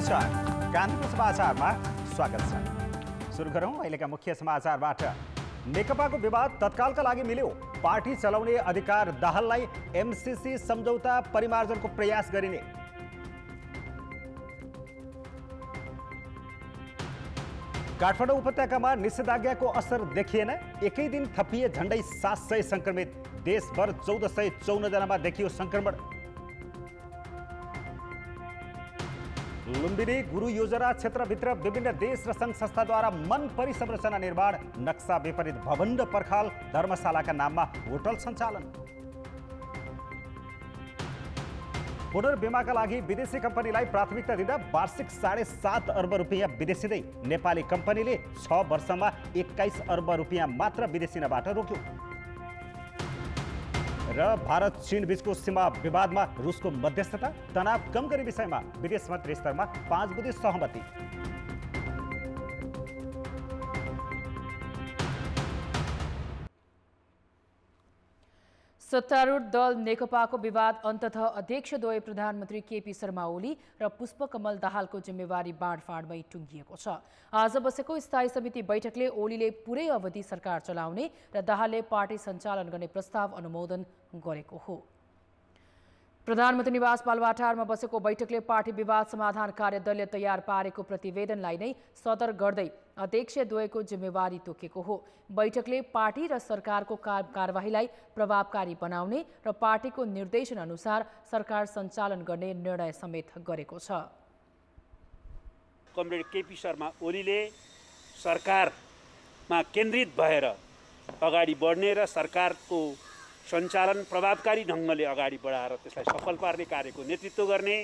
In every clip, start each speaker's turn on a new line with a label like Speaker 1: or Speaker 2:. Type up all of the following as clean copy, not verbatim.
Speaker 1: नमस्कार, कान्तिपुर समाचारमा स्वागत छ। सुरु गरौँ अहिलेका मुख्य समाचारबाट। नेकपाको विवाद तत्कालका लागि मिल्यो। पार्टी चलाउने अधिकार दाहाललाई एमसीसी सम्झौता परिमार्जनको प्रयास गरिने। काठमाडौँ उपत्यकामा निषेधाज्ञाको असर देखिएन। एकै दिन थपिए झण्डै 700 संक्रमित। देशभर 1454 जनामा देखियो संक्रमण। लुम्बिनी गुरु योजना क्षेत्रभित्र विभिन्न देश र सङ्घ संस्थाद्वारा मन परिसंरचना निर्माण। नक्सा विपरीत भवन र पर्खाल धर्मशालाका नाममा होटल सञ्चालन। पुनर्बिमाका लागि विदेशी कम्पनीलाई प्राथमिकता दिँदा वार्षिक 7.5 अर्ब रुपियाँ विदेशिँदै नेपाली कम्पनीले 6 वर्षमा 21 अर्ब रुपियाँ मात्र विदेशिनबाट रोक्यो। र भारत चीन बीचको सीमा विवादमा रुसको मध्यस्थता। तनाव कम गर्ने विषयमा विदेश मन्त्री स्तरमा 5 बुँदे सहमति।
Speaker 2: सत्तारूढ दल नेकपाको विवाद अन्ततः अध्यक्षद्वय प्रधानमन्त्री केपी शर्मा ओली र पुष्पकमल दाहालको जिम्मेवारी बाँडफाँडमै टुङ्गिएको छ। आज बसेको स्थायी समिति बैठकले ओलीले पुरै अवधि सरकार चलाउने र दाहालले पार्टी सञ्चालन गर्ने प्रस्ताव अनुमोदन गरेको हो। प्रधानमन्त्री निवास बालुवाटारमा बसेको बैठकले पार्टी विवाद समाधान कार्यदलले तयार पारेको प्रतिवेदनलाई नै सदर गर्दै अध्यक्षद्वयको जिम्मेवारी तोकेको हो। बैठकले पार्टी र सरकारको कारबाहीलाई प्रभावकारी बनाउने र पार्टीको निर्देशन अनुसार सरकार सञ्चालन गर्ने निर्णय समेत गरेको छ।
Speaker 3: कमरेड केपी शर्मा ओलीले सरकारमा केन्द्रित भएर अगाडि बढ्ने र सरकारको सञ्चालन प्रभावकारी ढङ्गले अगाडि बढाएर त्यसलाई सफल पार्ने कार्यको नेतृत्व गर्ने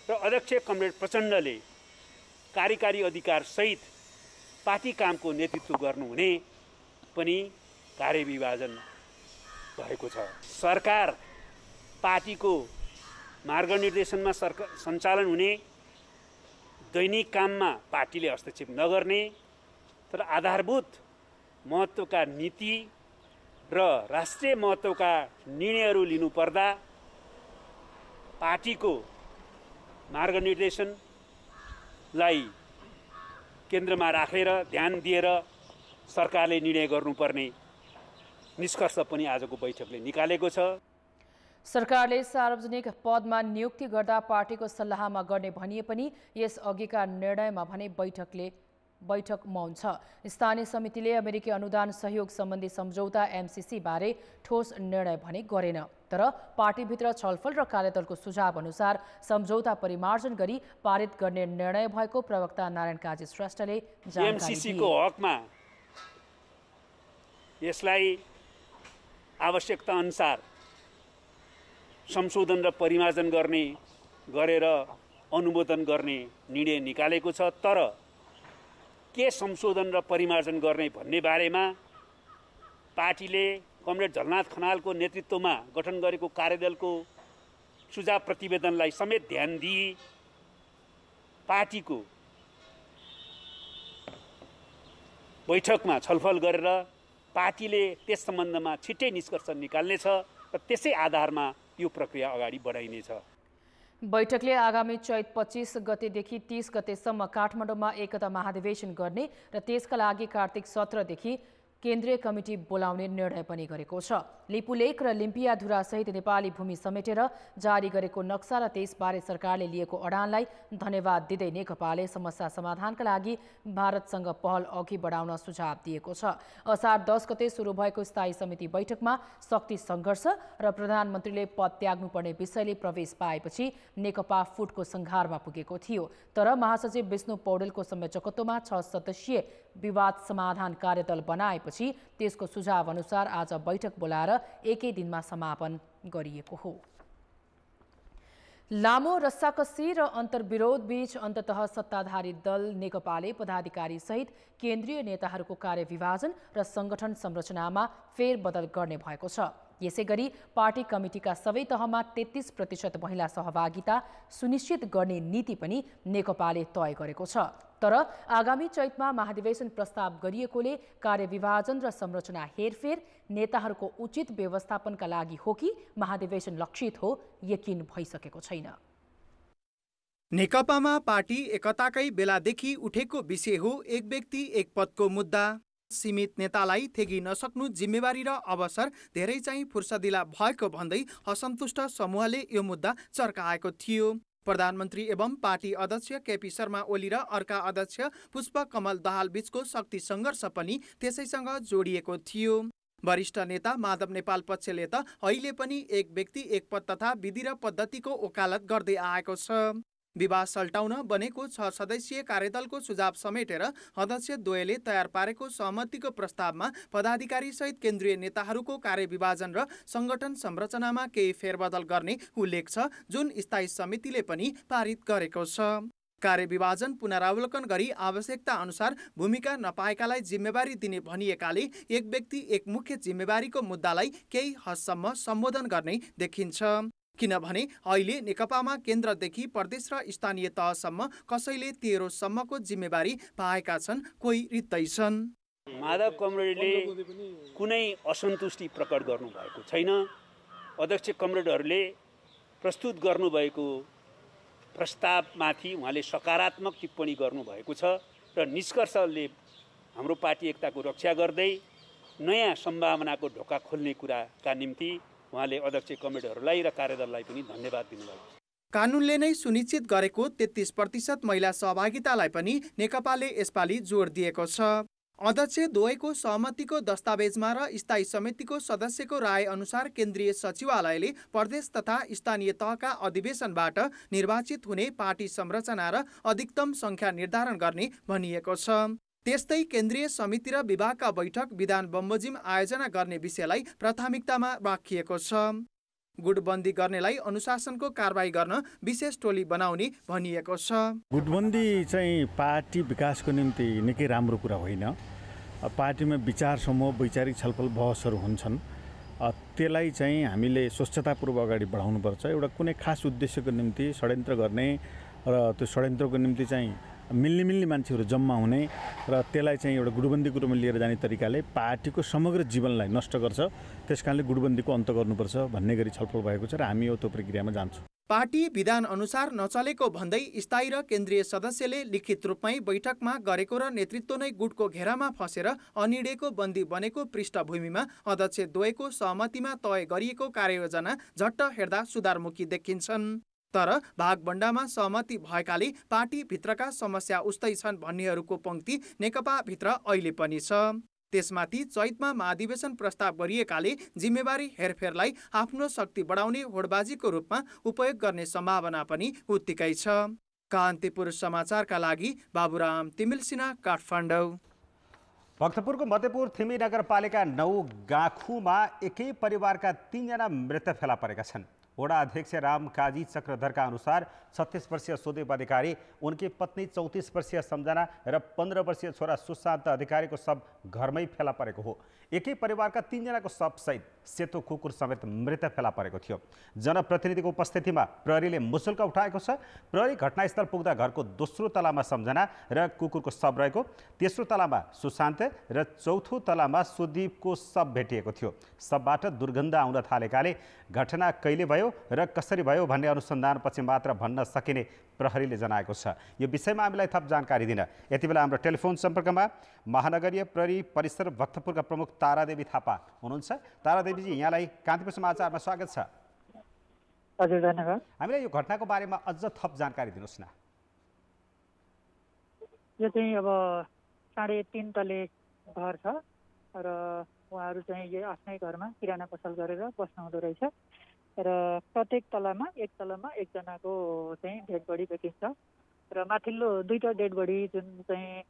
Speaker 3: र अध्यक्ष कमरेड प्रचण्डले कार्यकारी अधिकारसहित पार्टी कामको नेतृत्व गर्नुहुने पनि कार्यविभाजन भएको छ। सरकार पार्टीको मार्गनिर्देशनमा सञ्चालन हुने, दैनिक काममा पार्टीले हस्तक्षेप नगर्ने, तर आधारभूत महत्त्वका नीति र राष्ट्रिय महत्त्वका निर्णयहरू लिनुपर्दा पार्टीको मार्गनिर्देशनलाई केन्द्रमा राखेर ध्यान दिएर सरकारले निर्णय गर्नुपर्ने निष्कर्ष पनि आजको बैठकले निकालेको छ।
Speaker 2: सरकारले सार्वजनिक पदमा नियुक्ति गर्दा पार्टीको सल्लाहमा गर्ने भनिए पनि यस अघिका निर्णयमा भने बैठक मौन छ। स्थानीय समितिले अमेरिकी अनुदान सहयोग सम्बन्धी सम्झौता एमसीसी बारे ठोस निर्णय भने गरेन, तर पार्टीभित्र छलफल र कार्यदलको सुझाव अनुसार सम्झौता परिमार्जन गरी पारित गर्ने निर्णय भएको प्रवक्ता नारायण काजी श्रेष्ठले जानकारी दिए।
Speaker 3: एमसीसीको हकमा यसलाई आवश्यकता अनुसार संशोधन र परिमार्जन गरेर अनुमोदन गर्ने निर्णय निकालेको छ। तर के संशोधन र परिमार्जन गर्ने भन्ने बारेमा पार्टीले कमरेड झलनाथ खनालको नेतृत्वमा गठन गरेको कार्यदलको सुझाव प्रतिवेदनलाई समेत ध्यान दिई पार्टीको बैठकमा छलफल गरेर पार्टीले त्यस सम्बन्धमा छिट्टै निष्कर्ष निकाल्नेछ र त्यसै आधारमा यो प्रक्रिया अगाडि बढाइनेछ।
Speaker 2: बैठकले आगामी चैत 25 गतेदेखि 30 गतेसम्म काठमाडौँमा एकता महाधिवेशन गर्ने र त्यसका लागि कार्तिक 17देखि केन्द्रीय कमिटी बोलाउने निर्णय पनि गरेको छ। लिपुलेक र लिम्पियाधुरा सहित नेपाली भूमि समेटेर जारी गरेको नक्सा र त्यसबारे सरकारले लिएको अडानलाई धन्यवाद दिँदै नेकपाले समस्या समाधानका लागि भारतसँग पहल अघि बढाउन सुझाव दिएको छ। असार 10 गते सुरु भएको स्थायी समिति बैठकमा शक्ति सङ्घर्ष र प्रधानमन्त्रीले पद त्याग्नुपर्ने विषयले प्रवेश पाएपछि नेकपा फुटको संघारमा पुगेको थियो। तर महासचिव विष्णु पौडेलको संयोजकत्वमा 6 सदस्यीय विवाद समाधान कार्यदल बनाएपछि त्यसको सुझाव अनुसार आज बैठक बोलाएर एकै दिनमा समापन गरिएको हो। लामो रस्साकसी र अन्तर्विरोध बीच अन्ततः सत्ताधारी दल नेकपाले पदाधिकारी सहित केन्द्रीय नेताहरूको कार्यविभाजन र संगठन संरचनामा फेरबदल गर्ने भएको छ। यसैगरी पार्टी कमिटीका सबै तहमा 33% महिला सहभागिता सुनिश्चित गर्ने नीति पनि नेकपाले तय गरेको छ। तर आगामी चैतमा महाधिवेशन प्रस्ताव गरिएकोले कार्यविभाजन र संरचना हेरफेर नेताहरूको उचित व्यवस्थापनका लागि हो कि महाधिवेशन लक्षित हो यकिन भइसकेको छैन।
Speaker 4: नेकपामा पार्टी एकताकै बेलादेखि उठेको विषय हो एक व्यक्ति एक पदको मुद्दा। सीमित नेतालाई थेगी नसक्नु जिम्मेवारी र अवसर धेरै चाहिँ फुर्सदिला भएको भन्दै असन्तुष्ट समूहले यो मुद्दा चर्काएको थियो। प्रधानमन्त्री एवं पार्टी अध्यक्ष केपी शर्मा ओली र अर्का अध्यक्ष पुष्प कमल दाहाल बीचको शक्ति सङ्घर्ष पनि त्यसैसँग जोडिएको थियो। वरिष्ठ नेता माधव नेपाल पक्षले त अहिले पनि एक व्यक्ति एक पद तथा विधि र पद्धतिको वकालत गर्दै आएको छ। विवाद सल्टाउन बनेको 6 सदस्यीय कार्यदलको सुझाव समेटेर अध्यक्ष द्वयले तयार पारेको सहमतिको प्रस्तावमा पदाधिकारी सहित केन्द्रीय नेताहरूको कार्यविभाजन र संगठन संरचनामा केही फेरबदल गर्ने उल्लेख छ, जुन स्थायी समितिले पनि पारित गरेको छ। कार्यविभाजन पुनरावलोकन गरी आवश्यकता अनुसार भूमिका नपाएकालाई जिम्मेवारी दिने भनिएकाले एक व्यक्ति एक मुख्य जिम्मेवारीको मुद्दालाई केही हदसम्म सम्बोधन गर्ने देखिन्छ। किनभने अहिले नेकपामा केन्द्रदेखि प्रदेश र स्थानीय तहसम्म कसैले 13 सम्मको जिम्मेवारी पाएका छन्, कोही रित्दैछन्।
Speaker 3: माधव कमरेडले कुनै असन्तुष्टि प्रकट गर्नुभएको छैन। अध्यक्ष कमरेडहरूले प्रस्तुत गर्नुभएको प्रस्तावमाथि उहाँले सकारात्मक टिप्पणी गर्नुभएको छ र निष्कर्षले हाम्रो पार्टी एकताको रक्षा गर्दै नयाँ सम्भावनाको ढोका खोल्ने कुराका निम्ति उहाँले अध्यक्ष कमरेडहरूलाई र कार्यदललाई पनि धन्यवाद दिनुभएको छ।
Speaker 4: कानुनले नै सुनिश्चित गरेको 33% महिला सहभागितालाई पनि नेकपाले यसपालि जोड दिएको छ। अध्यक्ष द्वयको सहमतिको दस्तावेजमा र स्थायी समितिको सदस्यको राय अनुसार केन्द्रीय सचिवालयले प्रदेश तथा स्थानीय तहका अधिवेशनबाट निर्वाचित हुने पार्टी संरचना र अधिकतम संख्या निर्धारण गर्ने भनिएको छ। त्यस्तै केन्द्रीय समिति र विभागका बैठक विधान बमोजिम आयोजना गर्ने विषयलाई प्राथमिकतामा राखिएको छ। गुटबन्दी गर्नेलाई अनुशासनको कारबाही गर्न विशेष टोली बनाउने भनिएको छ।
Speaker 5: गुटबन्दी चाहिँ पार्टी विकासको निम्ति निकै राम्रो कुरा होइन। पार्टीमा विचार समूह, वैचारिक छलफल, बहसहरू हुन्छन्। त्यसलाई चाहिँ हामीले स्वच्छतापूर्वक अगाडि बढाउनुपर्छ। एउटा कुनै खास उद्देश्यको निम्ति षड्यन्त्र गर्ने र त्यो षड्यन्त्रको निम्ति चाहिँ मिल्ने मान्छेहरू जम्मा हुने र त्यसलाई चाहिँ एउटा गुटबन्दीको रूपमा लिएर जाने तरिकाले पार्टीको समग्र जीवनलाई नष्ट गर्छ। त्यसकारणले गुटबन्दीको अन्त गर्नुपर्छ भन्ने गरी छलफल भएको छ र हामी यो त्यो प्रक्रियामा जान्छौँ।
Speaker 4: पार्टी विधान अनुसार नचलेको भन्दै स्थायी र केन्द्रीय सदस्यले लिखित रूपमै बैठकमा गरेको र नेतृत्व नै गुटको घेरामा फसेर अनिडेको बन्दी बनेको पृष्ठभूमिमा अध्यक्ष द्वयको सहमतिमा तय गरिएको कार्ययोजना झट्ट हेर्दा सुधारमुखी देखिन्छन्। तर भागबण्डामा सहमति भएकाले पार्टीभित्रका समस्या उस्तै छन् भन्नेहरूको पंक्ति नेकपाभित्र अहिले पनि छ। त्यसमाथि चैतमा महाधिवेशन प्रस्ताव गरिएकाले जिम्मेवारी हेरफेरलाई आफ्नो शक्ति बढाउने होडबाजीको रूपमा उपयोग गर्ने सम्भावना पनि उत्तिकै छ। कान्तिपुर समाचारका लागि बाबुराम तिमिल सिन्हा, काठमाडौँ।
Speaker 1: भक्तपुरको मध्यपुर थिमी नगरपालिका 9 गाँखुमा एकै परिवारका 3 जना मृत फेला परेका छन्। वडा अध्यक्ष राम काजी चक्रधरका अनुसार 36 वर्षीय सुदेव अधिकारी, उनकी पत्नी 34 वर्षीय सम्झना र 15 वर्षीय छोरा सुशान्त अधिकारीको शव घरमै फेला परेको हो। एकै परिवारका 3 जनाको शव सहित सेतो कुकुर समेत मृत फेला परेको थियो। जनप्रतिनिधिको उपस्थितिमा प्रहरीले मुसुल्का उठाएको छ। प्रहरी घटनास्थल पुग्दा घरको दोस्रो तलामा सम्झना र कुकुरको शव रहेको, तेस्रो तलामा सुशान्त र चौथो तलामा सुदीपको शव भेटिएको थियो। शवबाट दुर्गन्ध आउन थालेकाले घटना कहिले भयो र कसरी भयो भन्ने अनुसन्धानपछि मात्र भन्न सकिने प्रहरीले जनाएको छ। यो विषयमा हामीलाई थप जानकारी दिन यति बेला हाम्रो टेलिफोन सम्पर्कमा महानगरीय प्रहरी परिसर भक्तपुरका प्रमुख तारादेवी थापा हुनुहुन्छ। तारादेवीजी, यहाँलाई कान्तिपुर समाचारमा स्वागत छ।
Speaker 6: हजुर, धन्यवाद।
Speaker 1: हामीलाई यो घटनाको बारेमा अझ थप जानकारी दिनुहोस् न।
Speaker 6: यो चाहिँ अब 3.5 तले घर छ र उहाँहरू चाहिँ यो आफ्नै घरमा किराना पसल गरेर बस्नुहुँदो रहेछ र प्रत्येक तलामा एकजनाको चाहिँ डेड बडी देखिन्छ र माथिल्लो 2टा डेड बडी जुन चाहिँ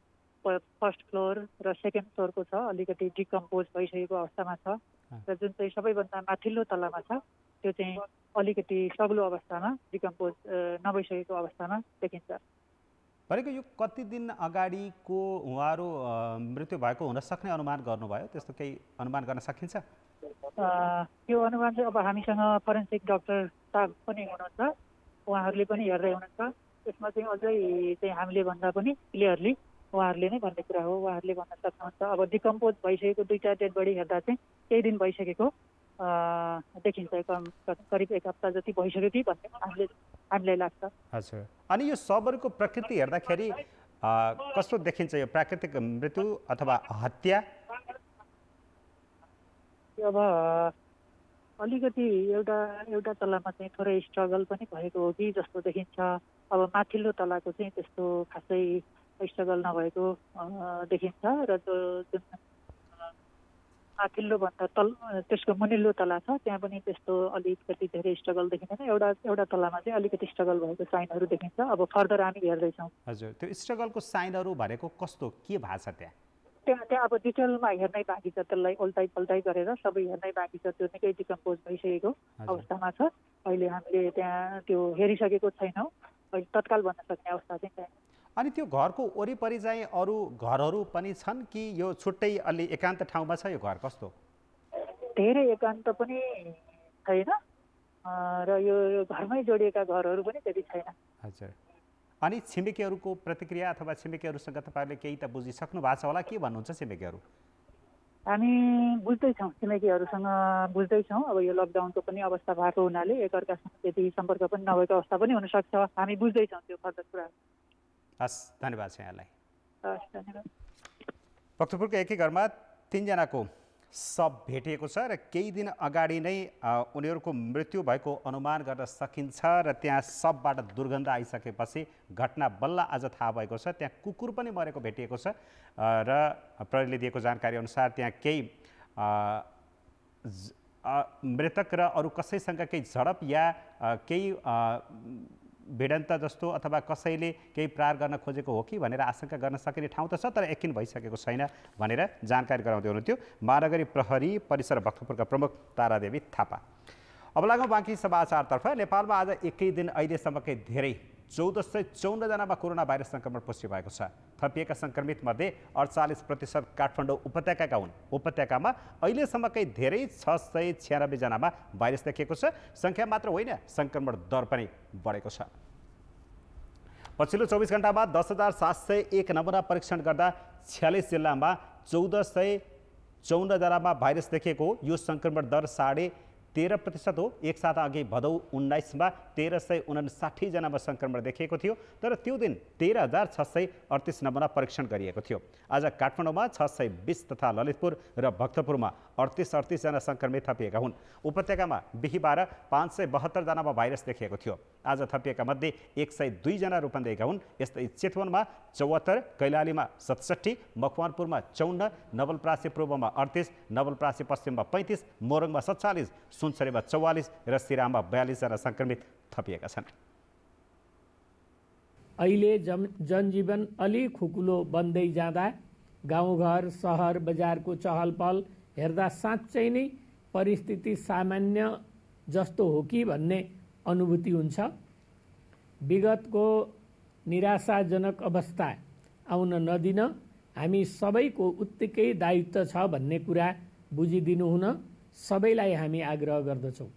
Speaker 6: फर्स्ट फ्लोर र सेकेन्ड फ्लोरको छ, अलिकति डिकम्पोज भइसकेको अवस्थामा छ र जुन चाहिँ सबैभन्दा माथिल्लो तलामा छ त्यो चाहिँ अलिकति सग्लो अवस्थामा, डिकम्पोज नभइसकेको अवस्थामा देखिन्छ।
Speaker 1: भनेको यो कति दिन अगाडिको उहाँहरू मृत्यु भएको हुन सक्ने अनुमान गर्नुभयो? त्यस्तो केही अनुमान गर्न सकिन्छ?
Speaker 6: यो अनुमान चाहिँ अब हामीसँग फोरेन्सिक डाक्टर साहब पनि हुनुहुन्छ, उहाँहरूले पनि हेर्दै हुनुहुन्छ। त्यसमा चाहिँ अझै चाहिँ हामीले भन्दा पनि क्लियरली उहाँहरूले नै भन्ने कुरा हो, उहाँहरूले भन्न सक्नुहुन्छ। अब डिकम्पोज भइसकेको 2टा डेड बडी हेर्दा चाहिँ केही दिन भइसकेको देखिन्छ। करिब एक हप्ता जति भइसक्यो कि भन्ने हामीलाई लाग्छ।
Speaker 1: हजुर, अनि यो शवहरूको प्रकृति हेर्दाखेरि कस्तो देखिन्छ? यो प्राकृतिक मृत्यु अथवा हत्या?
Speaker 6: अब अलिकति एउटा तलामा चाहिँ थोरै स्ट्रगल पनि भएको हो कि जस्तो देखिन्छ। अब माथिल्लो तलाको चाहिँ त्यस्तो खासै स्ट्रगल नभएको देखिन्छ र जुन माथिल्लो भन्दा त्यसको मुनिल्लो तला छ त्यहाँ पनि त्यस्तो अलिकति धेरै स्ट्रगल देखिँदैन। एउटा तलामा चाहिँ अलिकति स्ट्रगल भएको साइनहरू देखिन्छ। अब फर्दर हामी हेर्दैछौँ।
Speaker 1: हजुर, त्यो स्ट्रगलको साइनहरू भनेको कस्तो के भएको छ
Speaker 6: त्यहाँ अब डिटेलमा हेर्नै बाँकी छ। त्यसलाई उल्टाइ पल्टाइ गरेर सबै हेर्नै बाँकी छ। त्यो निकै डिकम्पोज भइसकेको अवस्थामा छ। अहिले हामीले त्यहाँ त्यो हेरिसकेको छैनौँ। अहिले तत्काल भन्न सक्ने अवस्था चाहिँ छैन।
Speaker 1: अनि त्यो घरको वरिपरि चाहिँ अरू घरहरू पनि छन् कि यो छुट्टै अलि एकान्त ठाउँमा छ यो घर? कस्तो?
Speaker 6: धेरै एकान्त पनि छैन र यो घरमै जोडिएका घरहरू पनि त्यति छैन।
Speaker 1: हजुर, अनि छिमेकीहरूको प्रतिक्रिया अथवा छिमेकीहरूसँग तपाईँहरूले केही त बुझिसक्नु भएको छ होला, के भन्नुहुन्छ छिमेकीहरू?
Speaker 6: हामी बुझ्दैछौँ, छिमेकीहरूसँग बुझ्दैछौँ। अब यो लकडाउनको पनि अवस्था भएको हुनाले एकअर्कासँग त्यति सम्पर्क पनि नभएको अवस्था पनि हुनसक्छ। हामी बुझ्दैछौँ त्यो फर्दर कुरा।
Speaker 1: हस्, धन्यवाद छ यहाँलाई।
Speaker 6: हस्, धन्यवाद।
Speaker 1: भक्तपुरको एकै घरमा 3 जनाको शव भेटिएको छ र केही दिन अगाडि नै उनीहरूको मृत्यु भएको अनुमान गर्न सकिन्छ र त्यहाँ शवबाट दुर्गन्ध आइसकेपछि घटना बल्ल आज थाहा भएको छ। त्यहाँ कुकुर पनि मरेको भेटिएको छ र प्रहरीले दिएको जानकारी अनुसार त्यहाँ केही मृतक र अरू कसैसँग केही झडप या केही भिडन्त जस्तो अथवा कसैले केही प्रहार गर्न खोजेको हो कि भनेर आशंका गर्न सकिने ठाउँ त छ, तर यकिन भइसकेको छैन भनेर जानकारी गराउँदै हुनुहुन्थ्यो महानगरी प्रहरी परिसर भक्तपुरका प्रमुख तारादेवी थापा। अब लागौँ बाँकी समाचारतर्फ। नेपालमा आज एकै दिन अहिलेसम्मकै धेरै 1454 जनामा कोरोना भाइरस सङ्क्रमण पुष्टि भएको छ। थपिएका सङ्क्रमित मध्ये 48% काठमाडौँ उपत्यकाका हुन्। उपत्यकामा अहिलेसम्मकै धेरै 696 जनामा भाइरस देखिएको छ। सङ्ख्या मात्र होइन, सङ्क्रमण दर पनि बढेको छ। पछिल्लो 24 घण्टामा 10,701 नमुना परीक्षण गर्दा 46 जिल्लामा 1454 जनामा भाइरस देखिएको हो। यो सङ्क्रमण दर 13.5% हो। एक साता अघि भदौ 19 मा 1359 जनामा सङ्क्रमण देखिएको थियो, तर त्यो दिन 13,638 नमुना परीक्षण गरिएको थियो। आज काठमाडौँमा 620 तथा ललितपुर र भक्तपुरमा 38 जना सङ्क्रमित थपिएका हुन्। उपत्यकामा बिहिबार 572 जनामा भाइरस देखिएको थियो। आज थपिएका मध्ये 102 जना रूपन्देहीका हुन्। यस्तै चितवनमा 74, कैलालीमा 67, मकवानपुरमा 54, नवलपरासी पूर्वमा 38, नवलपरासी पश्चिममा 35, मोरङमा 47, सुनसरीमा 44 र सिराममा 42 जना सङ्क्रमित थपिएका छन्।
Speaker 7: अहिले जनजीवन अलि खुकुलो बन्दै जाँदा गाउँघर सहर बजारको चहलपहल हेर्दा साँच्चै नै परिस्थिति सामान्य जस्तो हो कि भन्ने अनुभूति हुन्छ। विगतको निराशाजनक अवस्था आउन नदिन हामी सबैको उत्तिकै दायित्व छ भन्ने कुरा बुझिदिनु हुन सबैलाई हामी आग्रह गर्दछौँ।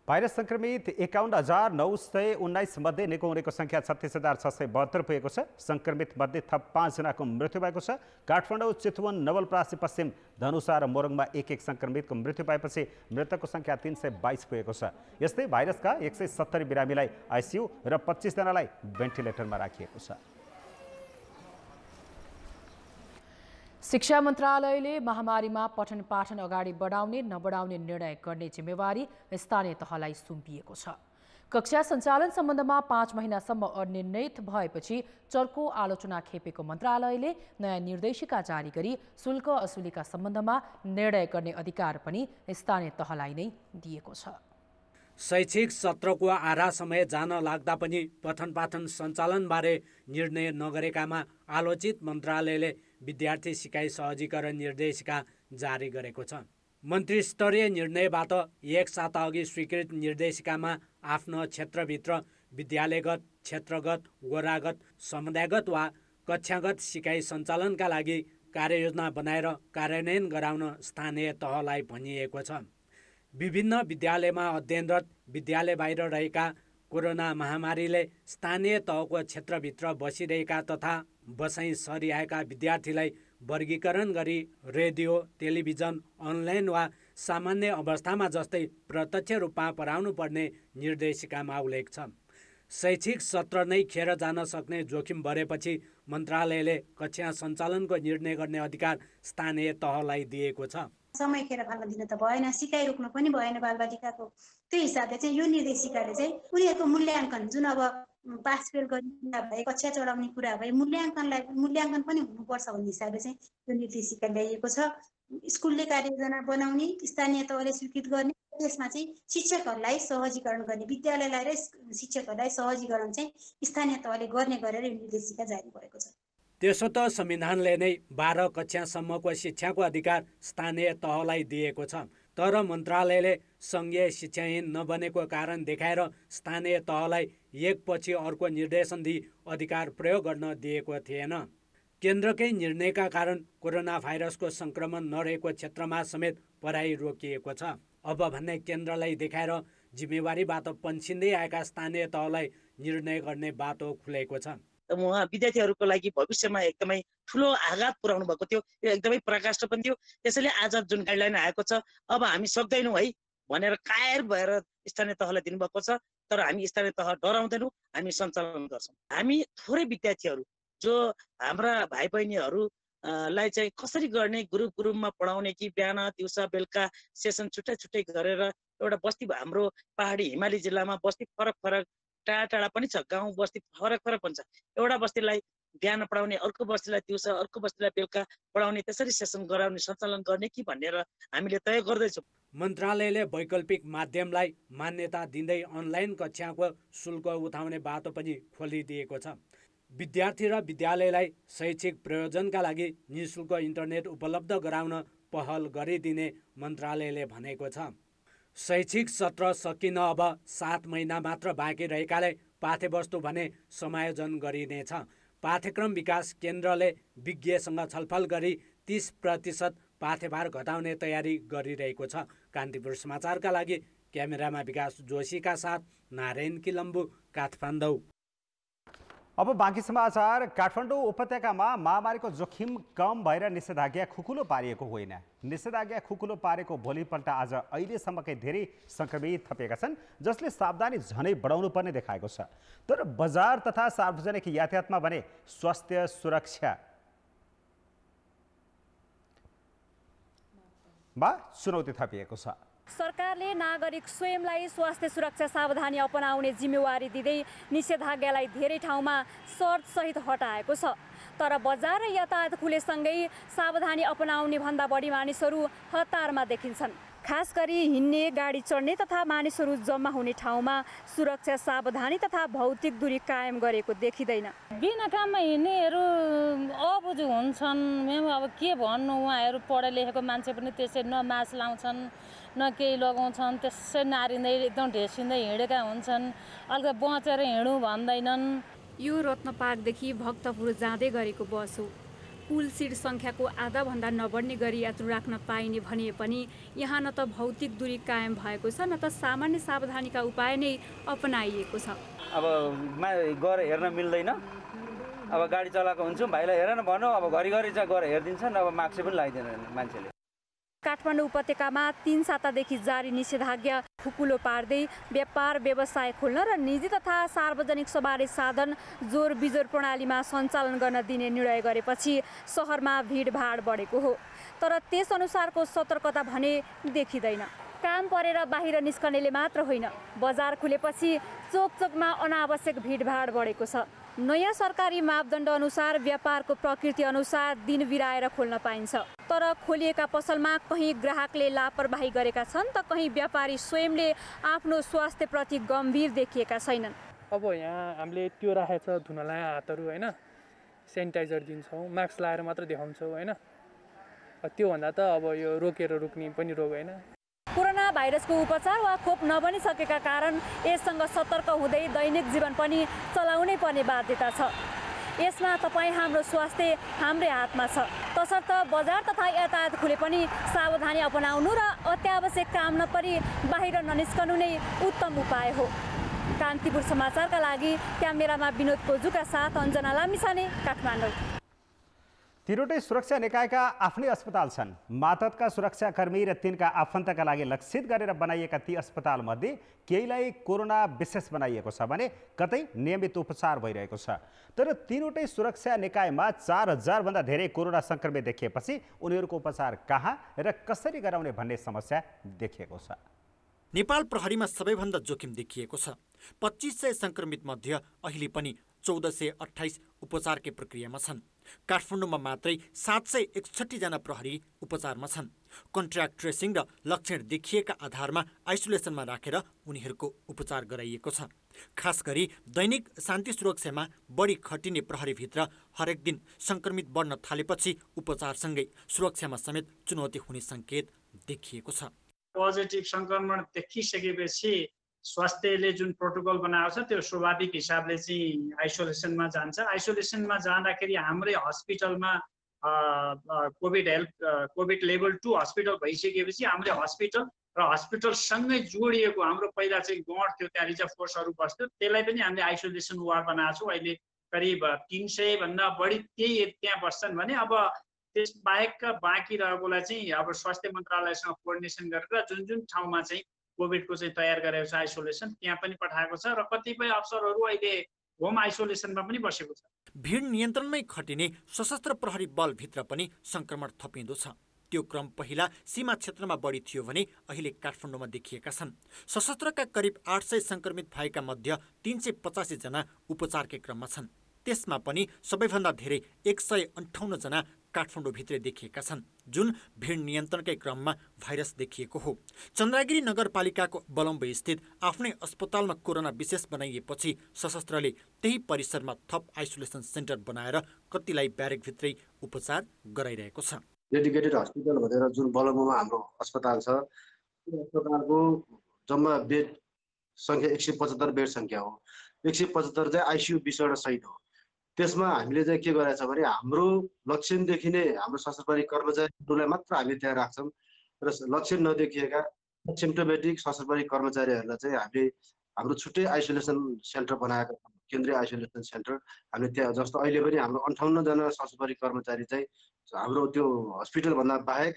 Speaker 1: भाइरस सङ्क्रमित 51,919 मध्ये निको हुनेको सङ्ख्या 36,672 पुगेको छ। सङ्क्रमित मध्ये थप 5 जनाको मृत्यु भएको छ। काठमाडौँ, चितवन, नवलपरासी पश्चिम, धनुषा र मोरङमा एक सङ्क्रमितको मृत्यु पाएपछि मृतकको सङ्ख्या 322 पुगेको छ। यस्तै भाइरसका 170 बिरामीलाई आइसियू र 25 जनालाई भेन्टिलेटरमा राखिएको छ।
Speaker 2: शिक्षा मन्त्रालयले महामारीमा पठन पाठन अगाडि बढाउने नबढाउने निर्णय गर्ने जिम्मेवारी स्थानीय तहलाई सुम्पिएको छ। कक्षा सञ्चालन सम्बन्धमा 5 महिनासम्म अनिर्णित भएपछि चर्को आलोचना खेपेको मन्त्रालयले नयाँ निर्देशिका जारी गरी शुल्क असुलीका सम्बन्धमा निर्णय गर्ने अधिकार पनि स्थानीय तहलाई नै दिएको छ।
Speaker 8: शैक्षिक सत्रको आधा समय जान लाग्दा पनि पठन पाठन सञ्चालनबारे निर्णय नगरेकामा आलोचित मन्त्रालयले विद्यार्थी सिकाइ सहजीकरण निर्देशिका जारी गरेको छ। मन्त्रीस्तरीय निर्णयबाट एक साता अघि स्वीकृत निर्देशिकामा आफ्नो क्षेत्रभित्र विद्यालयगत, क्षेत्रगत, वडागत, समुदायगत वा कक्षागत सिकाइ सञ्चालनका लागि कार्ययोजना बनाएर कार्यान्वयन गराउन स्थानीय तहलाई भनिएको छ। विभिन्न विद्यालयमा अध्ययनरत विद्यालय बाहिर रहेका कोरोना महामारीले स्थानीय तहको क्षेत्रभित्र बसिरहेका तथा बसाइ सरिआएका विद्यार्थीलाई वर्गीकरण गरी रेडियो, टेलिभिजन, अनलाइन वा सामान्य अवस्थामा जस्तै प्रत्यक्ष रूपमा पढाउनु पर्ने निर्देशिकामा उल्लेख छ। शैक्षिक सत्र नै खेर जान सक्ने जोखिम बढेपछि मन्त्रालयले कक्षा सञ्चालनको निर्णय गर्ने अधिकार स्थानीय तहलाई दिएको छ।
Speaker 9: समय खेर फाल्न दिन त भएन, सिकाइ रोक्न पनि भएन बालबालिकाको। त्यो हिसाबले चाहिँ यो निर्देशिकाले चाहिँ उनीहरूको मूल्याङ्कन जुन अब पास फेल गर्ने कुरा भए, कक्षा चढाउने कुरा भए, मूल्याङ्कन पनि हुनुपर्छ भन्ने हिसाबले चाहिँ यो निर्देशिका ल्याइएको छ। स्कुलले कार्ययोजना बनाउने, स्थानीय तहले स्वीकृत गर्ने, त्यसमा चाहिँ शिक्षकहरूलाई सहजीकरण गर्ने, विद्यालयलाई र शिक्षकहरूलाई सहजीकरण चाहिँ स्थानीय तहले गर्ने गरेर यो निर्देशिका जारी भएको छ।
Speaker 8: त्यसो त संविधानले नै 12 कक्षासम्मको शिक्षाको अधिकार स्थानीय तहलाई दिएको छ। तर मन्त्रालयले सङ्घीय शिक्षाहीन नबनेको कारण देखाएर स्थानीय तहलाई एकपछि अर्को निर्देशन दिई अधिकार प्रयोग गर्न दिएको थिएन। केन्द्रकै निर्णयका कारण कोरोना भाइरसको सङ्क्रमण नरहेको क्षेत्रमा समेत पढाइ रोकिएको छ। अब भन्ने केन्द्रलाई देखाएर जिम्मेवारीबाट पन्छिँदै आएका स्थानीय तहलाई निर्णय गर्ने बाटो खुलेको छ।
Speaker 10: उहाँ विद्यार्थीहरूको लागि भविष्यमा एकदमै ठुलो आघात पुर्याउनु भएको थियो। यो एकदमै प्रकाष्ठ पनि थियो। त्यसैले आज जुन गाइडलाइन आएको छ, अब हामी सक्दैनौँ है भनेर कायर भएर स्थानीय तहलाई दिनुभएको छ। तर हामी स्थानीय तह डराउँदैनौँ, हामी सञ्चालन गर्छौँ। हामी थोरै विद्यार्थीहरू जो हाम्रा भाइ बहिनीहरूलाई चाहिँ कसरी गर्ने, ग्रुपमा पढाउने कि बिहान दिउँसो बेलुका सेसन छुट्टै छुट्टै गरेर एउटा बस्ती, हाम्रो पहाडी हिमाली जिल्लामा बस्ती फरक फरक टाढा टाढा पनि छ, गाउँ बस्ती फरक फरक पनि छ। एउटा बस्तीलाई बिहान पढाउने, अर्को बस्तीलाई दिउँसो, अर्को बस्तीलाई बेलुका पढाउने, त्यसरी सेसन गराउने, सञ्चालन गर्ने कि भनेर हामीले तय गर्दैछौँ।
Speaker 8: मन्त्रालयले वैकल्पिक माध्यमलाई मान्यता दिँदै अनलाइन कक्षाको शुल्क उठाउने बाटो पनि खोलिदिएको छ। विद्यार्थी र विद्यालयलाई शैक्षिक प्रयोजनका लागि निःशुल्क इन्टरनेट उपलब्ध गराउन पहल गरिदिने मन्त्रालयले भनेको छ। शैक्षिक सत्र सकिन अब 7 महिना मात्र बाँकी रहेकाले पाठ्यवस्तु भने समायोजन गरिनेछ। पाठ्यक्रम विकास केन्द्रले विज्ञसँग छलफल गरी 30% पाठ्यभार घटाउने तयारी गरिरहेको छ। कान्तिपुर समाचारका लागि क्यामेरामा विकास जोशीका साथ नारायण किलम्बु, काठमाडौँ।
Speaker 1: अब बाँकी समाचार। काठमाडौँ उपत्यकामा महामारीको जोखिम कम भएर निषेधाज्ञा खुकुलो पारिएको होइन। निषेधाज्ञा खुकुलो पारेको भोलिपल्ट आज अहिलेसम्मकै धेरै सङ्क्रमित थपिएका छन्, जसले सावधानी झनै बढाउनु पर्ने देखाएको छ। तर बजार तथा सार्वजनिक यातायातमा भने स्वास्थ्य सुरक्षा चुनौती थपिएको छ।
Speaker 11: सरकारले नागरिक स्वयंलाई स्वास्थ्य सुरक्षा सावधानी अपनाउने जिम्मेवारी दिँदै निषेधाज्ञालाई धेरै ठाउँमा शर्तसहित हटाएको छ। तर बजार र यातायात खुलेसँगै सावधानी अपनाउने भन्दा बढी मानिसहरू हतारमा देखिन्छन्। खास गरी हिँड्ने, गाडी चढ्ने तथा मानिसहरू जम्मा हुने ठाउँमा सुरक्षा सावधानी तथा भौतिक दूरी कायम गरेको देखिँदैन।
Speaker 12: बिना काममा हिँड्नेहरू अबुझ हुन्छन्। अब के भन्नु, उहाँहरू पढे लेखेको मान्छे पनि त्यसै न मास्क लाउँछन् न केही लगाउँछन्, त्यसै नारिँदै एकदम ढेसिँदै हिँडेका हुन्छन्। अलिकति बचेर हिँडौँ भन्दैनन्।
Speaker 11: यो रत्न पार्कदेखि भक्तपुर जाँदै गरेको बस हो। पुल सिट सङ्ख्याको आधाभन्दा नबढ्ने गरी यात्रु राख्न पाइने भनिए पनि यहाँ न त भौतिक दूरी कायम भएको छ, न त सामान्य सावधानीका उपाय नै अपनाइएको छ।
Speaker 13: अब गएर हेर्न मिल्दैन। अब गाडी चलाएको हुन्छौँ, भाइलाई हेर न भनौँ, अब घरिघरि चाहिँ गएर हेरिदिन्छन्। अब मास्क पनि लगाइदिँदैन मान्छेले।
Speaker 11: काठमाडौँ उपत्यकामा 3 सातादेखि जारी निषेधाज्ञा खुकुलो पार्दै व्यापार व्यवसाय खोल्न र निजी तथा सार्वजनिक सवारी साधन जोर बिजोर प्रणालीमा सञ्चालन गर्न दिने निर्णय गरेपछि सहरमा भिडभाड बढेको हो। तर त्यसअनुसारको सतर्कता भने देखिँदैन। काम परेर बाहिर निस्कनेले मात्र होइन, बजार खुलेपछि चोकचोकमा अनावश्यक भिडभाड बढेको छ। नयाँ सरकारी मापदण्ड अनुसार व्यापारको प्रकृति अनुसार दिन बिराएर खोल्न पाइन्छ। तर खोलिएका पसलमा कहीँ ग्राहकले लापरवाही गरेका छन् त कहीँ व्यापारी स्वयंले आफ्नो स्वास्थ्यप्रति गम्भीर देखिएका छैनन्।
Speaker 14: अब यहाँ हामीले त्यो राखेको छ, धुनलाया हातहरू होइन, सेनिटाइजर दिन्छौँ, मास्क लगाएर मात्र देखाउँछौँ होइन। त्योभन्दा त अब यो रोकेर रोक्ने पनि रोग होइन।
Speaker 11: कोरोना भाइरसको उपचार वा खोप नबनिसकेका कारण यससँग सतर्क हुँदै दैनिक जीवन पनि चलाउनै पर्ने बाध्यता छ। यसमा तपाईँ हाम्रो स्वास्थ्य हाम्रै हातमा छ। तसर्थ बजार तथा यातायात खुले पनि सावधानी अपनाउनु र अत्यावश्यक काम नपरी बाहिर ननिस्कनु नै उत्तम उपाय हो। कान्तिपुर समाचारका लागि क्यामेरामा विनोद पोजुका साथ अञ्जना लामिछाने, काठमाडौँ।
Speaker 1: तीनवटै सुरक्षा निकायका आफ्नै अस्पताल छन्। मातहतका सुरक्षाकर्मी र तिनका आफन्तका लागि लक्षित गरेर बनाइएका ती अस्पतालमध्ये केहीलाई कोरोना विशेष बनाइएको छ भने कतै नियमित उपचार भइरहेको छ। तर तीनवटै सुरक्षा निकायमा 4000 भन्दा धेरै कोरोना संक्रमित देखिएपछि उनीहरूको उपचार कहाँ र कसरी गराउने भन्ने समस्या देखिएको छ।
Speaker 15: नेपाल प्रहरीमा सबैभन्दा जोखिम देखिएको छ। 2500 संक्रमित मध्ये अहिले पनि 1428 उपचारकै प्रक्रियामा छन्। काठमाडौँमा मात्रै 761 जना प्रहरी उपचारमा छन्। कन्ट्र्याक्ट ट्रेसिङ र लक्षण देखिएका आधारमा आइसोलेसनमा राखेर उनीहरूको उपचार गराइएको छ। खास गरी दैनिक शान्ति सुरक्षामा बढी खटिने प्रहरीभित्र हरेक दिन संक्रमित बढ्न थालेपछि उपचारसँगै सुरक्षामा समेत चुनौती हुने सङ्केत देखिएको छ।
Speaker 16: पोजिटिभ संक्रमण देखिसकेपछि स्वास्थ्यले जुन प्रोटोकल बनाएको छ त्यो स्वाभाविक हिसाबले चाहिँ आइसोलेसनमा जान्छ। आइसोलेसनमा जाँदाखेरि हाम्रै हस्पिटलमा कोभिड लेभल 2 हस्पिटल भइसकेपछि हाम्रो हस्पिटल र हस्पिटलसँगै जोडिएको हाम्रो पहिला चाहिँ गढ थियो, त्यहाँ रिजर्भ फोर्सहरू बस्थ्यो, त्यसलाई पनि हामीले आइसोलेसन वार्ड बनाएको छौँ। अहिले करिब 300 भन्दा बढी त्यहाँ बस्छन् भने अब त्यस बाहेकका बाँकी रहेकोलाई चाहिँ अब स्वास्थ्य मन्त्रालयसँग कोअर्डिनेसन गरेर जुन जुन ठाउँमा चाहिँ कोभिडको चाहिँ तयार गरेको छ आइसोलेसन त्यहाँ पनि पठाएको छ र कतिपय अफसरहरू अहिले होम आइसोलेसनमा पनि बसेको छ।
Speaker 15: भिड नियन्त्रणमै खटिने सशस्त्र प्रहरी बलभित्र पनि संक्रमण थपिँदो छ। त्यो क्रम पहिला सीमा क्षेत्रमा बढी थियो भने अहिले काठमाडौँमा देखिएका छन्। सशस्त्रका करिब 800 संक्रमित भएका मध्ये 385 जना उपचारकै क्रममा छन्। त्यसमा पनि सबैभन्दा धेरै 158 जना काठमाडौँभित्रै देखिएका छन्, जुन भिड नियन्त्रणकै क्रममा भाइरस देखिएको हो। चन्द्रगिरी नगरपालिकाको बलम्बे स्थित आफ्नै अस्पतालमा कोरोना विशेष बनाइएपछि सशस्त्रले त्यही परिसरमा थप आइसोलेसन सेन्टर बनाएर कतिलाई ब्यारेकभित्रै उपचार गराइरहेको छ।
Speaker 17: डेडिकेटेड हस्पिटल भनेर जुन बलम्बोमा हाम्रो अस्पताल छ, त्यो अस्पतालको जम्मा बेड सङ्ख्या 175 बेड सङ्ख्या हो। 175 चाहिँ आइसियु विषय सहित हो। त्यसमा हामीले चाहिँ के गरेछ भने हाम्रो लक्षण देखिने हाम्रो सशस्त्र कर्मचारीहरूलाई मात्र हामीले त्यहाँ राख्छौँ र लक्षण नदेखिएका सिम्टोमेटिक सशस्त्र कर्मचारीहरूलाई चाहिँ हामीले हाम्रो छुट्टै आइसोलेसन सेन्टर बनाएको छौँ, केन्द्रीय आइसोलेसन सेन्टर। हामीले त्यहाँ जस्तो अहिले पनि हाम्रो 58 जना सशस्त्र कर्मचारी चाहिँ हाम्रो त्यो हस्पिटलभन्दा बाहेक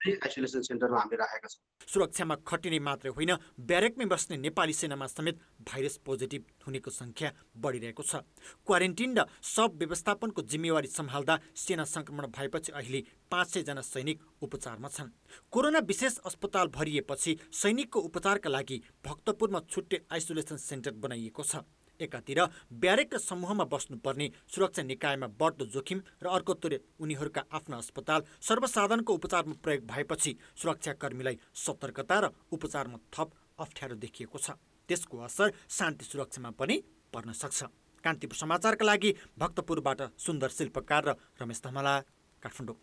Speaker 17: आइसोलेसन सेन्टरमा हामीले राखेका छौँ।
Speaker 15: सुरक्षामा खटिने मात्रै होइन, ब्यारेकमै बस्ने नेपाली सेनामा समेत भाइरस पोजिटिभ हुनेको संख्या बढिरहेको छ। क्वारेन्टिन र सब व्यवस्थापनको जिम्मेवारी सम्हाल्दा सेना संक्रमण भएपछि अहिले 500 जना सैनिक उपचारमा छन्। कोरोना विशेष अस्पताल भरिएपछि सैनिकको उपचारका लागि भक्तपुरमा छुट्टै आइसोलेसन सेन्टर बनाइएको छ। एकातिर ब्यारेक र समूहमा बस्नुपर्ने सुरक्षा निकायमा बढ्दो जोखिम र अर्कोतिर उनीहरूका आफ्ना अस्पताल सर्वसाधारणको उपचारमा प्रयोग भएपछि सुरक्षाकर्मीलाई सतर्कता र उपचारमा थप अप्ठ्यारो देखिएको छ। त्यसको असर शान्ति सुरक्षामा पनि पर्न सक्छ। कान्तिपुर समाचारका लागि भक्तपुरबाट सुन्दर शिल्पकार र रमेश धमला, काठमाडौँ।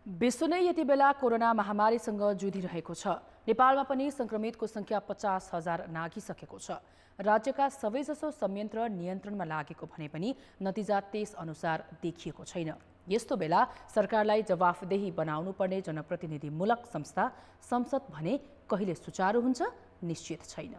Speaker 2: विश्व नै यति बेला कोरोना महामारीसँग जुधिरहेको छ। नेपालमा पनि संक्रमितको संख्या 50,000 नाघिसकेको छ। राज्यका सबैजसो संयन्त्र नियन्त्रणमा लागेको भने पनि नतिजा त्यस अनुसार देखिएको छैन। यस्तो बेला सरकारलाई जवाफदेही बनाउनुपर्ने जनप्रतिनिधिमूलक संस्था संसद भने कहिले सुचारू हुन्छ निश्चित छैन।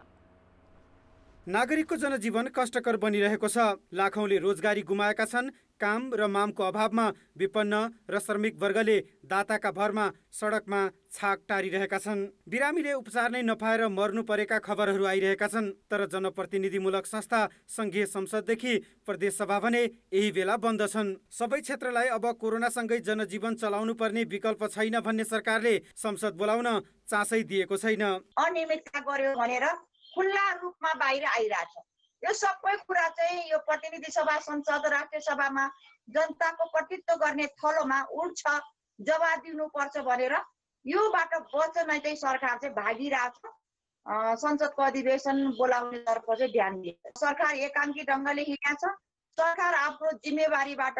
Speaker 4: नागरिकको जनजीवन कष्टकर बनिरहेको छ। लाखौंले रोजगारी गुमाएका छन्। काम र मामको अभावमा विपन्न र श्रमिक वर्गले दाताका भरमा सडकमा छाक टारिरहेका छन्। बिरामीले उपचार नै नपाएर मर्नु परेका खबरहरू आइरहेका छन्। तर जनप्रतिनिधिमूलक संस्था संघीय संसददेखि प्रदेश सभा भने यही बेला बन्द छन्। सबै क्षेत्रलाई अब कोरोनासँगै जनजीवन चलाउनु पर्ने विकल्प छैन भन्ने सरकारले संसद बोलाउन चासै दिएको छैन।
Speaker 18: अनियमितता गर्यो भनेर खुल्ला रूपमा बाहिर आइरहेछ। यो सबै कुरा चाहिँ यो प्रतिनिधि सभा, संसद, राष्ट्रिय सभामा जनताको प्रतिनिधित्व गर्ने थलोमा उठ्छ, जवाब दिनुपर्छ भनेर योबाट बच्न चाहिँ सरकार चाहिँ भागिरहेछ। संसदको अधिवेशन बोलाउने तर्फ चाहिँ ध्यान दिन्छ। सरकार एकाङ्की ढङ्गले हिँडेको छ। सरकार आफ्नो जिम्मेवारीबाट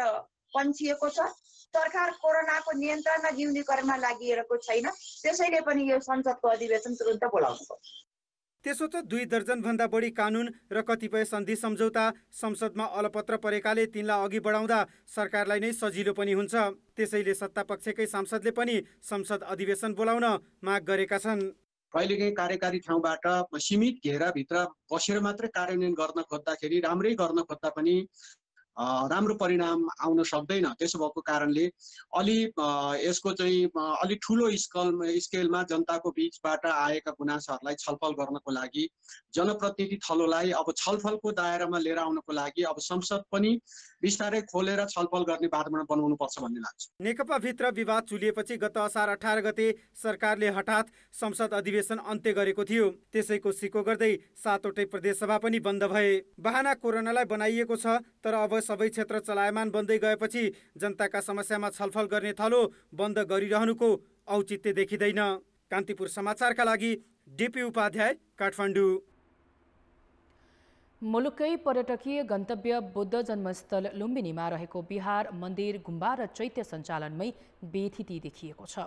Speaker 18: पन्छिएको छ। सरकार कोरोनाको नियन्त्रण र न्यूनीकरणमा लागिएको छैन। त्यसैले पनि यो संसदको अधिवेशन तुरुन्त बोलाउनुपर्छ।
Speaker 4: त्यसो त 2 दर्जन भन्दा बढी कानुन र कतिपय सन्धि सम्झौता संसदमा अलपत्र परेकाले तिनलाई अघि बढाउँदा सरकारलाई नै सजिलो पनि हुन्छ। त्यसैले सत्तापक्षकै सांसदले पनि संसद अधिवेशन बोलाउन माग गरेका छन्।
Speaker 19: कहिलेकाहीँ कार्यकारी ठाउँबाट सीमित घेराभित्र बसेर मात्रै कार्यान्वयन गर्न खोज्दाखेरि, राम्रै गर्न खोज्दा पनि राम्रो परिणाम आउन सक्दैन। त्यसो भएको कारणले अलि यसको चाहिँ अलि ठुलो स्केलमा जनताको बीचबाट आएका गुनासोहरूलाई छलफल गर्नको लागि जनप्रतिनिधि थलोलाई अब छलफलको दायरामा लिएर आउनको लागि अब संसद पनि बिस्तारै खोलेर छलफल गर्ने वातावरण बनाउनु पर्छ भन्ने लाग्छ।
Speaker 4: नेकपा भित्र विवाद चुलिएपछि गत असार 18 गते सरकारले हठात संसद अधिवेशन अन्त्य गरेको थियो। त्यसैको सिको गर्दै 7वटै प्रदेशसभा पनि बन्द भए। बहाना कोरोनालाई बनाइएको छ, तर अब सबै क्षेत्र चलायमान बन्दै गएपछि जनताका समस्यामा छलफल गर्ने थलो बन्द गरिरहनुको औचित्य देखिँदैन। कान्तिपुर समाचारका लागि डिपी उपाध्याय, काठमाडौँ।
Speaker 2: मुलुकै पर्यटकीय गन्तव्य बुद्ध जन्मस्थल लुम्बिनीमा रहेको बिहार मन्दिर, गुम्बा र चैत्य सञ्चालनमै बेथिति देखिएको छ।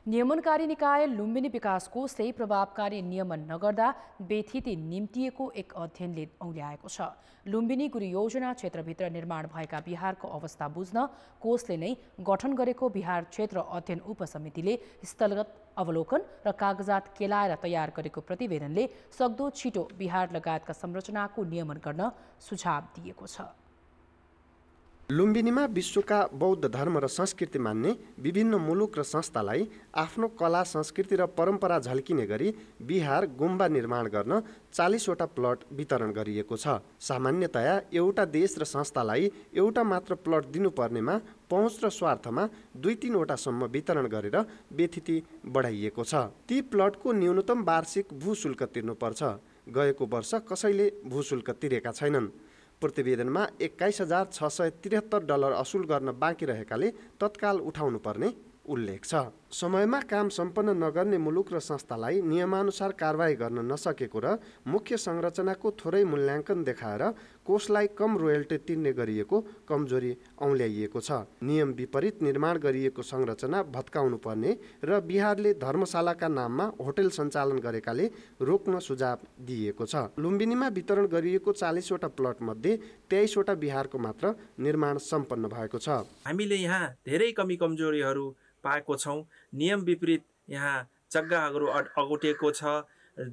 Speaker 2: नियमनकारी निकाय लुम्बिनी विकास कोषले प्रभावकारी नियमन नगर्दा बेथिति निम्तिएको एक अध्ययनले औल्याएको छ। लुम्बिनी गुरु योजना क्षेत्रभित्र निर्माण भएका बिहारको अवस्था बुझ्न कोषले नै गठन गरेको बिहार क्षेत्र अध्ययन उपसमितिले स्थलगत अवलोकन र कागजात केलाएर तयार गरेको प्रतिवेदनले सक्दो छिटो बिहार लगायतका संरचनाको नियमन गर्न सुझाव दिएको छ।
Speaker 20: लुम्बिनीमा विश्वका बौद्ध धर्म र संस्कृति मान्ने विभिन्न मुलुक र संस्थालाई आफ्नो कला, संस्कृति र परम्परा झल्किने गरी बिहार गुम्बा निर्माण गर्न 40वटा प्लट वितरण गरिएको छ। सामान्यतया एउटा देश र संस्थालाई एउटा मात्र प्लट दिनुपर्नेमा पहुँच र स्वार्थमा 2-3 वटासम्म वितरण गरेर बेथिति बढाइएको छ। ती प्लटको न्यूनतम वार्षिक भूशुल्क तिर्नुपर्छ। गएको वर्ष कसैले भूशुल्क तिरेका छैनन्। प्रतिवेदनमा $21,673 असुल गर्न बाँकी रहेकाले तत्काल उठाउनु पर्ने उल्लेख छ। समयमा काम सम्पन्न नगर्ने मुलुक र संस्थालाई नियमानुसार कारबाही गर्न नसकेको र मुख्य संरचनाको थोरै मूल्याङ्कन देखाएर कोषलाई कम रोयल्टी तिर्ने गरिएको कमजोरी औल्याइएको छ। नियम विपरीत निर्माण गरिएको संरचना भत्काउनु पर्ने र बिहारले धर्मशालाका नाममा होटल सञ्चालन गरेकाले रोक्न सुझाव दिएको छ। लुम्बिनीमा वितरण गरिएको 40वटा प्लट मध्ये 23वटा बिहारको मात्र निर्माण सम्पन्न भएको छ।
Speaker 21: हामीले यहाँ धेरै कमी कमजोरीहरू पाएको छौँ। नियम विपरीत यहाँ जग्गाहरू अगोटिएको छ,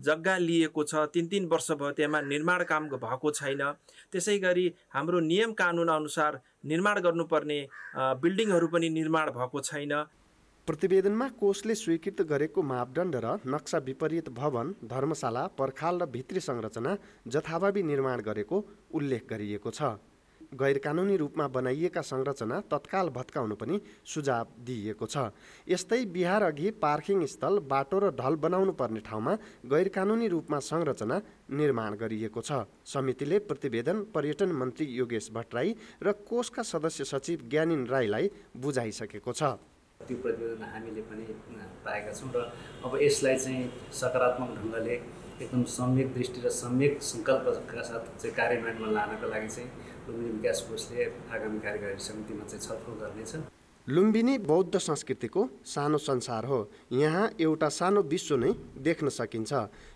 Speaker 21: जग्गा लिएको छ, 3-3 वर्ष भयो त्यसमा निर्माण काम भएको छैन। त्यसै गरी हाम्रो नियम कानुन अनुसार निर्माण गर्नुपर्ने बिल्डिङहरू पनि निर्माण भएको छैन।
Speaker 20: प्रतिवेदनमा कोषले स्वीकृत गरेको मापदण्ड र नक्सा विपरीत भवन, धर्मशाला, पर्खाल र भित्री संरचना जथाभावी निर्माण गरेको उल्लेख गरिएको छ। गैरकानुनी रूपमा बनाइएका संरचना तत्काल भत्काउनु पनि सुझाव दिइएको छ। यस्तै बिहार अघि पार्किङ स्थल, बाटो र ढल बनाउनु पर्ने ठाउँमा गैरकानुनी रूपमा संरचना निर्माण गरिएको छ। समितिले प्रतिवेदन पर्यटन मन्त्री योगेश भट्टराई र कोषका सदस्य सचिव ज्ञानिन राईलाई बुझाइसकेको छ।
Speaker 22: त्यो प्रतिवेदन हामीले पनि पाएका छौँ र अब यसलाई चाहिँ सकारात्मक ढङ्गले एकदम सम्यक दृष्टि र सम्यक सङ्कल्पका साथ चाहिँ कार्यान्वयनमा लानको लागि चाहिँ लुम्बिनी विकास कोषले आगामी कार्यकारी समितिमा चाहिँ छलफल गर्नेछ।
Speaker 20: लुम्बिनी बौद्ध संस्कृतिको सानो संसार हो। यहाँ एउटा सानो विश्व नै देख्न सकिन्छ।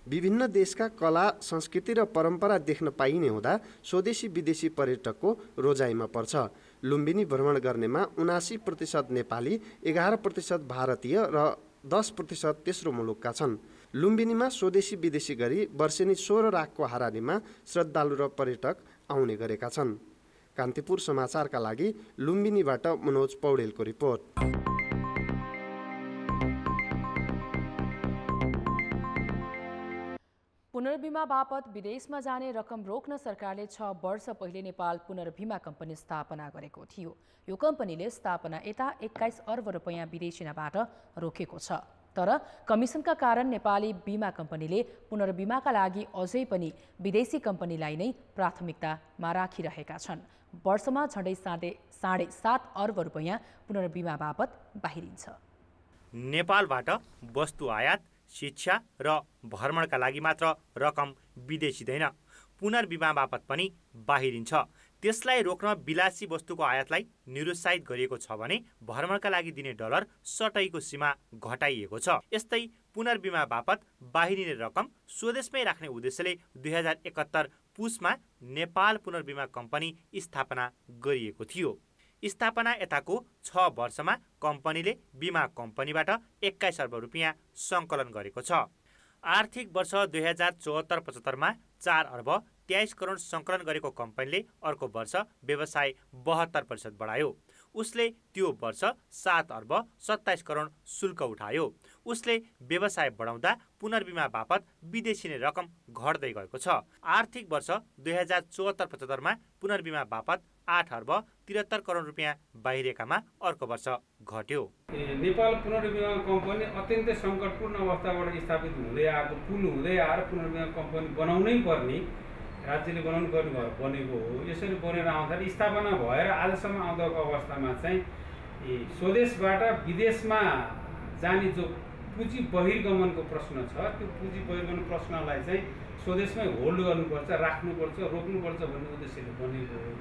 Speaker 20: विभिन्न देशका कला, संस्कृति र परम्परा देख्न पाइने हुँदा स्वदेशी विदेशी पर्यटकको रोजाइमा पर्छ। लुम्बिनी भ्रमण गर्नेमा 79% नेपाली, 11% भारतीय र 10% तेस्रो मुलुकका छन्। लुम्बिनीमा स्वदेशी विदेशी गरी वर्षेनी 16 राखको हारानीमा श्रद्धालु र पर्यटक आउने गरेका छन्। कान्तिपुर समाचारका लागि लुम्बिनीबाट मनोज पौडेलको रिपोर्ट।
Speaker 2: पुनर्बिमा बापत विदेशमा जाने रकम रोक्न सरकारले 6 वर्ष पहिले नेपाल पुनर्बिमा कम्पनी स्थापना गरेको थियो। यो कम्पनीले स्थापना यता 21 अर्ब रुपैयाँ विदेशीबाट रोकेको छ। तर कमिसनका कारण नेपाली बिमा कम्पनीले पुनर्बिमाका लागि अझै पनि विदेशी कम्पनीलाई नै प्राथमिकतामा राखिरहेका छन्। वर्षमा झण्डै 7.5 अर्ब रुपैयाँ पुनर्बिमा बापत बाहिरिन्छ।
Speaker 23: नेपालबाट वस्तु आयात, शिक्षा र भ्रमणका लागि मात्र रकम विदेशिँदैन, पुनर्बिमा बापत पनि बाहिरिन्छ। त्यसलाई रोक्न विलासी वस्तुको आयातलाई निरुत्साहित गरिएको छ भने भ्रमणका लागि दिने डलर सटैको सीमा घटाइएको छ। यस्तै पुनर्बिमा बापत बाहिरिने रकम स्वदेशमै राख्ने उद्देश्यले 2071 पुसमा नेपाल पुनर्बिमा कम्पनी स्थापना गरिएको थियो। स्थापना यताको 6 वर्षमा कम्पनीले बिमा कम्पनीबाट 21 अर्ब रुपियाँ सङ्कलन गरेको छ। आर्थिक वर्ष 2074-75 मा 4 अर्ब 23 करोड सङ्कलन गरेको कम्पनीले अर्को वर्ष व्यवसाय 72% बढायो। उसले त्यो वर्ष 7 अर्ब 27 करोड शुल्क उठायो। उसले व्यवसाय बढाउँदा पुनर्बिमा बापत विदेशी नै रकम घट्दै गएको छ। आर्थिक वर्ष 2074-75 पुनर्बिमा बापत 8 अर्ब 73 करोड रुपियाँ बाहिरिएकामा अर्को वर्ष घट्यो।
Speaker 3: नेपाल पुनर्बिमा कम्पनी अत्यन्तै सङ्कटपूर्ण अवस्थाबाट स्थापित हुँदै आएको, पुल हुँदै आएर पुनर्बिमा कम्पनी बनाउनै पर्ने, राज्यले बनाउनु पर्ने भएर बनेको हो। यसरी बनेर आउँदाखेरि स्थापना भएर आजसम्म आउँदाको अवस्थामा चाहिँ स्वदेशबाट विदेशमा जाने जो पुँजी बहिर्गमनको प्रश्न छ, त्यो पुँजी बहिर्गमन प्रश्नलाई चाहिँ स्वदेशमै होल्ड गर्नुपर्छ, राख्नुपर्छ, रोक्नुपर्छ भन्ने उद्देश्यले बनेको हो।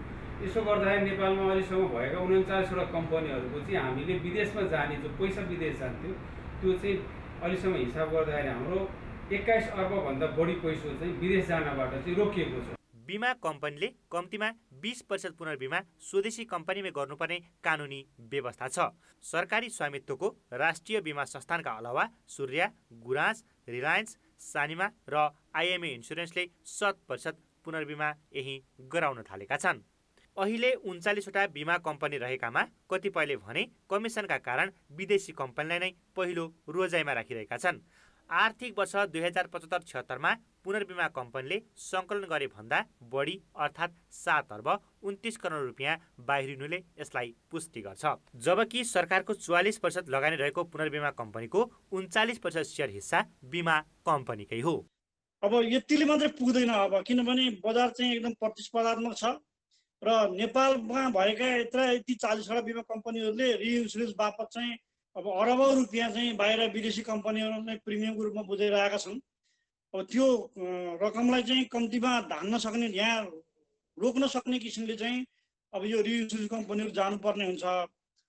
Speaker 3: यसो गर्दाखेरि नेपालमा अहिलेसम्म भएका 39वटा कम्पनीहरूको चाहिँ हामीले विदेशमा जाने जो पैसा विदेश जान्थ्यो त्यो चाहिँ अहिलेसम्म हिसाब गर्दाखेरि हाम्रो 21 अर्बभन्दा बढी पैसा चाहिँ विदेश जानबाट चाहिँ रोकिएको छ।
Speaker 23: बिमा कम्पनीले कम्तीमा 20% पुनर्बिमा स्वदेशी कम्पनीमै गर्नुपर्ने कानुनी व्यवस्था छ। सरकारी स्वामित्वको राष्ट्रिय बिमा संस्थानका अलावा सूर्य, गुराँस, रिलायन्स, सानिमा र आइएमए इन्सुरेन्सले 100% पुनर्बिमा यही गराउन थालेका छन्। अहिले 39वटा बिमा कम्पनी रहेकामा कतिपयले भने कमिसनका कारण विदेशी कम्पनीलाई नै पहिलो रोजाइमा राखिरहेका छन्। आर्थिक वर्ष 2075-76 पुनर्बिमा कम्पनीले सङ्कलन गरे भन्दा बढी अर्थात् 7 अर्ब 29 करोड रुपियाँ बाहिरिनुले यसलाई पुष्टि गर्छ। जबकि सरकारको 44% लगानी रहेको पुनर्बिमा कम्पनीको 39% सेयर हिस्सा बिमा कम्पनीकै हो।
Speaker 5: अब यतिले मात्रै पुग्दैन, अब किनभने बजार चाहिँ एकदम प्रतिस्पर्धात्मक छ र नेपालमा भएका यति 40वटा बिमा कम्पनीहरूले रिइन्सुरेन्स बापत चाहिँ अब अरबौं रुपियाँ चाहिँ बाहिर विदेशी कम्पनीहरूले प्रिमियमको रूपमा बुझाइरहेका छन्। अब त्यो रकमलाई चाहिँ कम्तीमा धान्न सक्ने, यहाँ रोक्न सक्ने किसिमले चाहिँ अब यो रिइन्सुरेन्स कम्पनीहरू जानुपर्ने हुन्छ।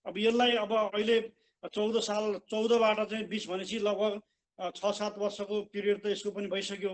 Speaker 5: अब यसलाई अब अहिले 14बाट चाहिँ 20 भनेपछि लगभग 6-7 वर्षको पिरियड त यसको पनि भइसक्यो।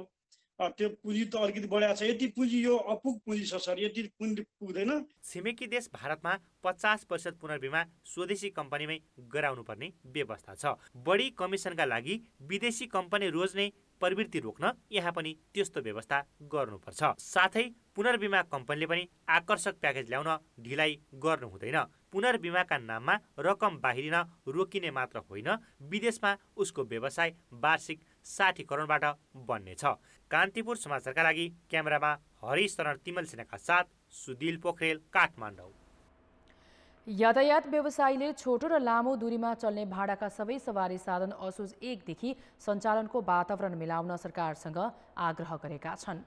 Speaker 5: त्यो पुँजी त अलिकति बढाएको छ। यति पुँजी यो अपुग पुँजी छ सर, यति पुँजी पुग्दैन।
Speaker 23: छिमेकी देश भारतमा 50% पुनर्बिमा स्वदेशी कम्पनीमै गराउनु पर्ने व्यवस्था छ। बढी कमिसनका लागि विदेशी कम्पनी रोज्ने प्रवृत्ति रोक्न यहाँ पनि त्यस्तो व्यवस्था गर्नुपर्छ। साथै पुनर्बिमा कम्पनीले पनि आकर्षक प्याकेज ल्याउन ढिलाइ गर्नु हुँदैन। पुनर्बिमाका नाममा रकम बाहिरिन रोकिने मात्र होइन, विदेशमा उसको व्यवसाय वार्षिक 60 करोडबाट बन्नेछ। कान्तिपुर समाचारका लागि क्यामेरामा हरिश शरण तिमल सिन्हाका साथ सुदिल पोखरेल, काठमाडौँ।
Speaker 2: यातायात व्यवसायीले छोटो र लामो दूरीमा चल्ने भाडाका सबै सवारी साधन असोज 1 देखि सञ्चालनको वातावरण मिलाउन सरकारसँग आग्रह गरेका छन्।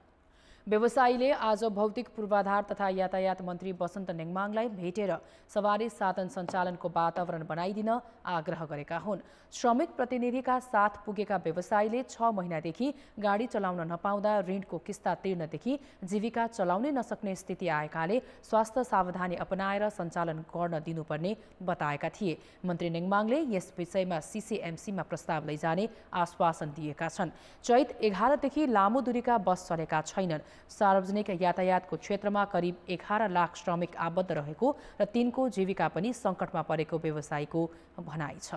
Speaker 2: व्यवसायीले आज भौतिक पूर्वाधार तथा यातायात मन्त्री बसन्त नेङमाङलाई भेटेर सवारी साधन सञ्चालनको वातावरण बनाइदिन आग्रह गरेका हुन्। श्रमिक प्रतिनिधिका साथ पुगेका व्यवसायीले 6 महिनादेखि गाडी चलाउन नपाउँदा ऋणको किस्ता तिर्नदेखि जीविका चलाउनै नसक्ने स्थिति आएकाले स्वास्थ्य सावधानी अपनाएर सञ्चालन गर्न दिनुपर्ने बताएका थिए। मन्त्री नेङमाङले यस विषयमा सीसीएमसीमा प्रस्ताव लैजाने आश्वासन दिएका छन्। चैत 11 देखि लामो दूरीका बस चलेका छैनन्। सार्वजनिक यातायातको क्षेत्रमा करिब 11 लाख श्रमिक आबद्ध रहेको र तिनको जीविका पनि सङ्कटमा परेको व्यवसायीको भनाइ छ।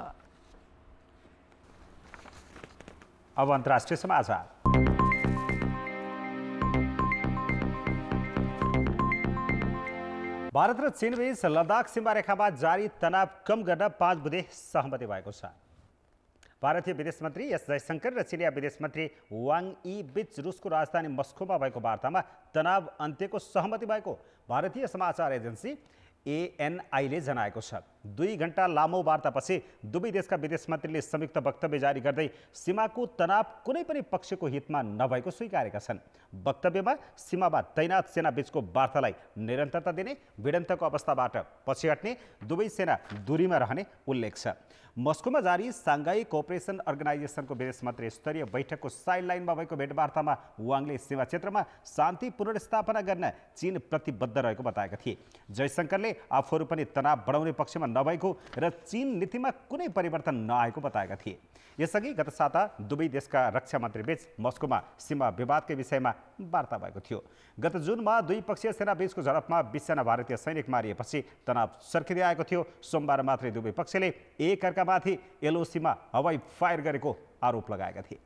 Speaker 1: अब अन्तर्राष्ट्रिय समाचार। भारत र चीनबीच लद्दाख सीमा रेखामा जारी तनाव कम गर्न 5 बुँदे सहमति भएको छ। भारतीय विदेश मन्त्री एस जयशंकर र चिनिया विदेश मन्त्री वाङ यी बीच रुसको राजधानी मस्कोमा भएको वार्तामा तनाव अन्त्यको सहमति भएको भारतीय समाचार एजेन्सी एएनआईले जनाएको छ। 2 घण्टा लामो वार्तापछि दुवै देशका विदेश मन्त्रीले संयुक्त वक्तव्य जारी गर्दै सीमाको तनाव कुनै पनि पक्षको हितमा नभएको स्वीकारेका छन्। वक्तव्यमा सीमामा तैनात सेना बीचको वार्तालाई निरन्तरता दिने, भिडन्तको अवस्थाबाट पछि हट्ने, दुवै सेना दूरीमा रहने उल्लेख छ। मस्कोमा जारी साङ्घाई कोअपरेसन अर्गनाइजेसनको विदेश मन्त्री स्तरीय बैठकको साइडलाइनमा भएको भेटवार्तामा वाङले सीमा क्षेत्रमा शान्ति पुनर्स्थापना गर्न चीन प्रतिबद्ध रहेको बताएका थिए। जयशंकरले आफूहरू पनि तनाव बढाउने पक्षमा नभएको र चीन नीतिमा कुनै परिवर्तन नआएको बताएका थिए। यसअघि गत साता दुवै देशका रक्षा मन्त्रीबीच मस्कोमा सीमा विवादकै विषयमा वार्ता भएको थियो। गत जुनमा द्विपक्षीय सेना बीचको झडपमा 20 जना भारतीय सैनिक मारिएपछि तनाव सर्किँदै आएको थियो। सोमबार मात्रै दुवै पक्षले एकअर्कामाथि एलओसीमा हवाई फायर गरेको आरोप लगाएका थिए।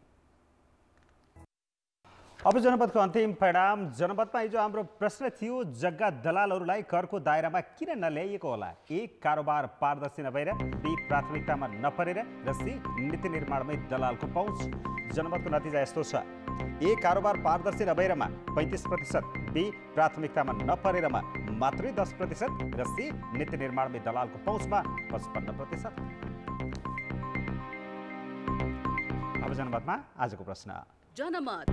Speaker 1: अब जनपदको अन्तिम परिणाम। जनपदमा हिजो हाम्रो प्रश्न थियो, जग्गा दलालहरूलाई करको दायरामा किन नल्याइएको होला? ए, कारोबार पारदर्शी नभएर, बी, प्राथमिकतामा नपरेर, र सी, नीति निर्माणमै दलालको पहुँच। जनपदको नतिजा यस्तो छ, ए, कारोबार पारदर्शी नभएरमा 35%, बी, प्राथमिकतामा नपरेरमा मात्रै 10%, र सी, नीति निर्माणमै दलालको पहुँचमा 55%। अब जनमतमा आजको प्रश्न।
Speaker 6: जनमत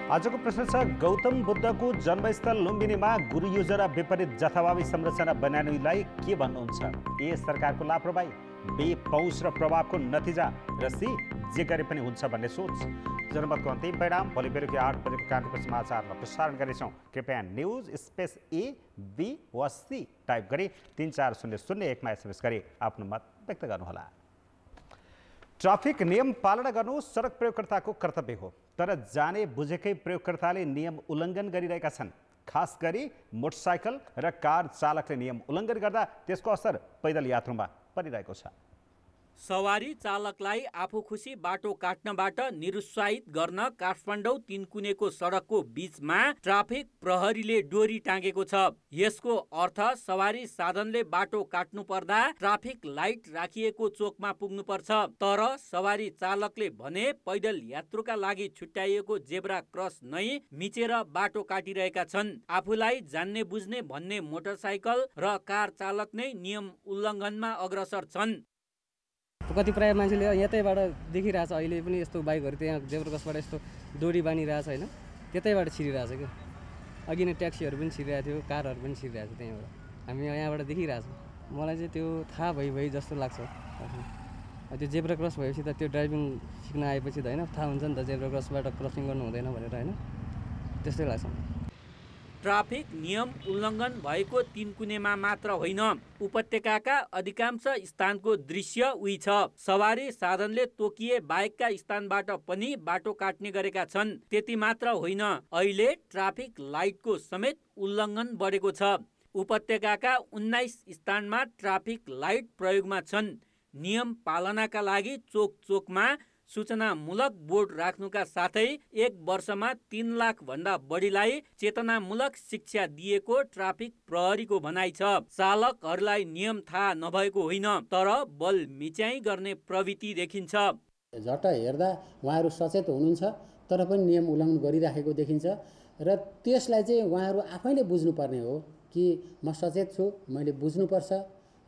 Speaker 1: आजको प्रश्न छ, गौतम बुद्धको जन्मस्थल लुम्बिनीमा गुरु योजना विपरीत जथाभावी संरचना बनाउनेलाई के भन्नुहुन्छ? ए, सरकारको लापरवाही, बी, पहुँच र प्रभावको नतिजा, र सी, जे गरे पनि हुन्छ भन्ने सोच। जनमतको अन्तिम परिणाम भोलि बेलुकी 8 बजेको कान्तिपुर समाचारमा प्रसारण गर्नेछौँ। कृपया न्युज स्पेस ए, बी वा सी टाइप गरी 34001 मा SMS गरी आफ्नो मत व्यक्त गर्नुहोला। ट्राफिक नियम पालना गर्नु सडक प्रयोगकर्ताको कर्तव्य हो, तर जाने बुझेकै प्रयोगकर्ताले नियम उल्लङ्घन गरिरहेका छन्। खास गरी मोटरसाइकल र कार चालकले नियम उल्लङ्घन गर्दा त्यसको असर पैदल यात्रुमा परिरहेको छ।
Speaker 7: सवारी चालकलाई आफू खुसी बाटो काट्नबाट निरुत्साहित गर्न काठमाडौँ तिनकुनेको सडकको बीचमा ट्राफिक प्रहरीले डोरी टाँगेको छ। यसको अर्थ सवारी साधनले बाटो काट्नु पर्दा ट्राफिक लाइट राखिएको चोकमा पुग्नुपर्छ, तर सवारी चालकले भने पैदल यात्रुका लागि छुट्याइएको जेब्रा क्रस नै मिचेर बाटो काटिरहेका छन्। आफूलाई जान्ने बुझ्ने भन्ने मोटरसाइकल र कार चालक नै नियम उल्लङ्घनमा अग्रसर छन्।
Speaker 9: कतिपय मान्छेले यतैबाट देखिरहेछ, अहिले पनि यस्तो बाइकहरू त्यहाँ जेब्रा क्रसबाट यस्तो डोरी बानिरहेछ होइन, त्यतैबाट छिरिरहेछ क्या। अघि नै ट्याक्सीहरू पनि छिरिरहेको थियो, कारहरू पनि छिरिरहेको थियो, त्यहाँबाट हामी यहाँबाट देखिरहेछौँ। मलाई चाहिँ त्यो थाहा भइ जस्तो लाग्छ। त्यो जेब्रा क्रस भएपछि त त्यो ड्राइभिङ सिक्न आएपछि त होइन थाहा हुन्छ नि त, जेब्रा क्रसबाट क्रसिङ गर्नु हुँदैन भनेर होइन, त्यस्तै लाग्छ।
Speaker 7: ट्राफिक नियम उल्लङ्घन भएको तिनकुनेमा मात्र होइन, उपत्यकाका अधिकांश स्थानको दृश्य उही छ। सवारी साधनले तोकिए बाहेकका स्थानबाट पनि बाटो काट्ने गरेका छन्। त्यति मात्र होइन, अहिले ट्राफिक लाइटको समेत उल्लङ्घन बढेको छ। उपत्यकाका 19 स्थानमा ट्राफिक लाइट प्रयोगमा छन्। नियम पालनाका लागि चोक चोकमा सूचनामूलक बोर्ड राख्नुका साथै 1 वर्षमा 3 लाख भन्दा बढीलाई चेतनामूलक शिक्षा दिएको ट्राफिक प्रहरीको भनाइ छ। चालकहरूलाई नियम थाहा नभएको होइन, तर बल मिच्याइ गर्ने प्रवृत्ति देखिन्छ।
Speaker 24: झट्ट हेर्दा उहाँहरू सचेत हुनुहुन्छ, तर पनि नियम उल्लङ्घन गरिराखेको देखिन्छ र त्यसलाई चाहिँ उहाँहरू आफैले बुझ्नुपर्ने हो कि म सचेत छु, मैले बुझ्नुपर्छ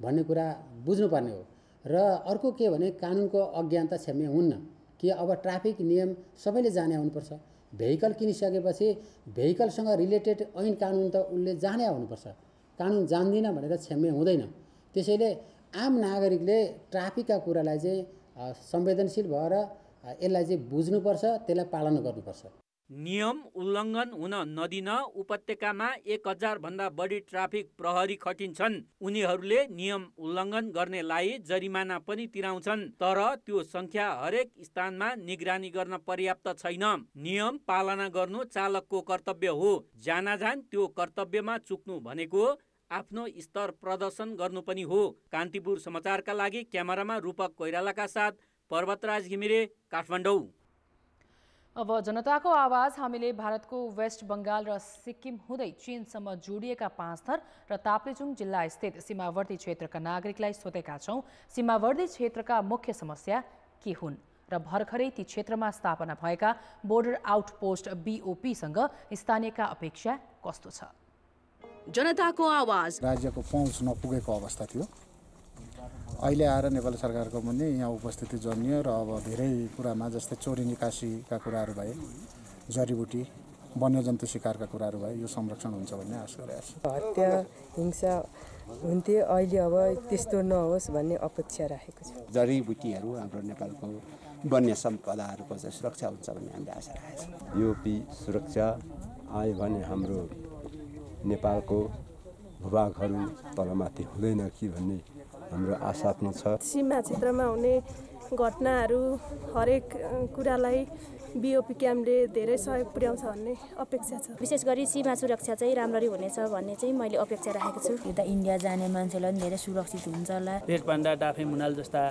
Speaker 24: भन्ने कुरा बुझ्नुपर्ने हो। र अर्को के भने कानुनको अज्ञानता क्षम्य हुन्न कि अब ट्राफिक नियम सबैले जाने आउनुपर्छ। भेहिकल किनिसकेपछि भेहिकलसँग रिलेटेड ऐन कानुन त उसले जाने आउनुपर्छ। कानुन जान्दिनँ भनेर क्षम्य हुँदैन। त्यसैले आम नागरिकले ट्राफिकका कुरालाई चाहिँ संवेदनशील भएर यसलाई चाहिँ बुझ्नुपर्छ, त्यसलाई पालन गर्नुपर्छ।
Speaker 7: नियम उल्लङ्घन हुन नदिन उपत्यकामा 1000 भन्दा बढी ट्राफिक प्रहरी खटिन्छन्। उनीहरूले नियम उल्लङ्घन गर्नेलाई जरिमाना पनि तिराउँछन्, तर त्यो संख्या हरेक स्थानमा निगरानी गर्न पर्याप्त छैन। नियम पालना गर्नु चालकको कर्तव्य हो। जानाजान त्यो कर्तव्यमा चुक्नु भनेको आफ्नो स्तर प्रदर्शन गर्नु पनि हो। कान्तिपुर समाचारका लागि क्यामेरामा रूपक कोइरालाका साथ पर्वतराज घिमिरे, काठमाडौँ।
Speaker 2: अब जनताको आवाज हामीले भारतको वेस्ट बङ्गाल र सिक्किम हुँदै चीनसम्म जोडिएका 5 थर र ताप्लेजुङ जिल्ला स्थित सीमावर्ती क्षेत्रका नागरिकलाई सोधेका छौँ। सीमावर्ती क्षेत्रका मुख्य समस्या के हुन् र भर्खरै ती क्षेत्रमा स्थापना भएका बोर्डर आउटपोस्ट BOP-सँग स्थानीयका अपेक्षा कस्तो छ?
Speaker 6: जनताको आवाज।
Speaker 25: राज्यको पहुँच नपुगेको अवस्था थियो। अहिले आएर नेपाल सरकारको पनि यहाँ उपस्थिति जन्मियो र अब धेरै कुरामा जस्तै चोरी निकासीका कुराहरू भए, जडीबुटी, वन्यजन्तु शिकारका कुराहरू भए, यो संरक्षण हुन्छ भन्ने आशा गरेको छु।
Speaker 26: हत्या हिंसा हुन्थ्यो, अहिले अब त्यस्तो नहोस् भन्ने अपेक्षा राखेको छु।
Speaker 27: जडीबुटीहरू हाम्रो नेपालको वन्य सम्पदाहरूको चाहिँ सुरक्षा हुन्छ भन्ने हामीले आशा राखेको छौँ।
Speaker 28: BOP सुरक्षा आयो भने हाम्रो नेपालको भूभागहरू तलमाथि हुँदैन कि भन्ने हाम्रो आशा पनि छ।
Speaker 26: सीमा क्षेत्रमा हुने घटनाहरू हरेक कुरालाई BOP क्याम्पले धेरै सहयोग पुर्याउँछ भन्ने अपेक्षा छ।
Speaker 29: विशेष गरी सीमा सुरक्षा चाहिँ राम्ररी हुनेछ भन्ने चाहिँ मैले अपेक्षा राखेको छु।
Speaker 30: यता इन्डिया जाने मान्छेलाई पनि धेरै सुरक्षित हुन्छ होला।
Speaker 31: रेड पान्डा, डाफे मुनाल जस्ता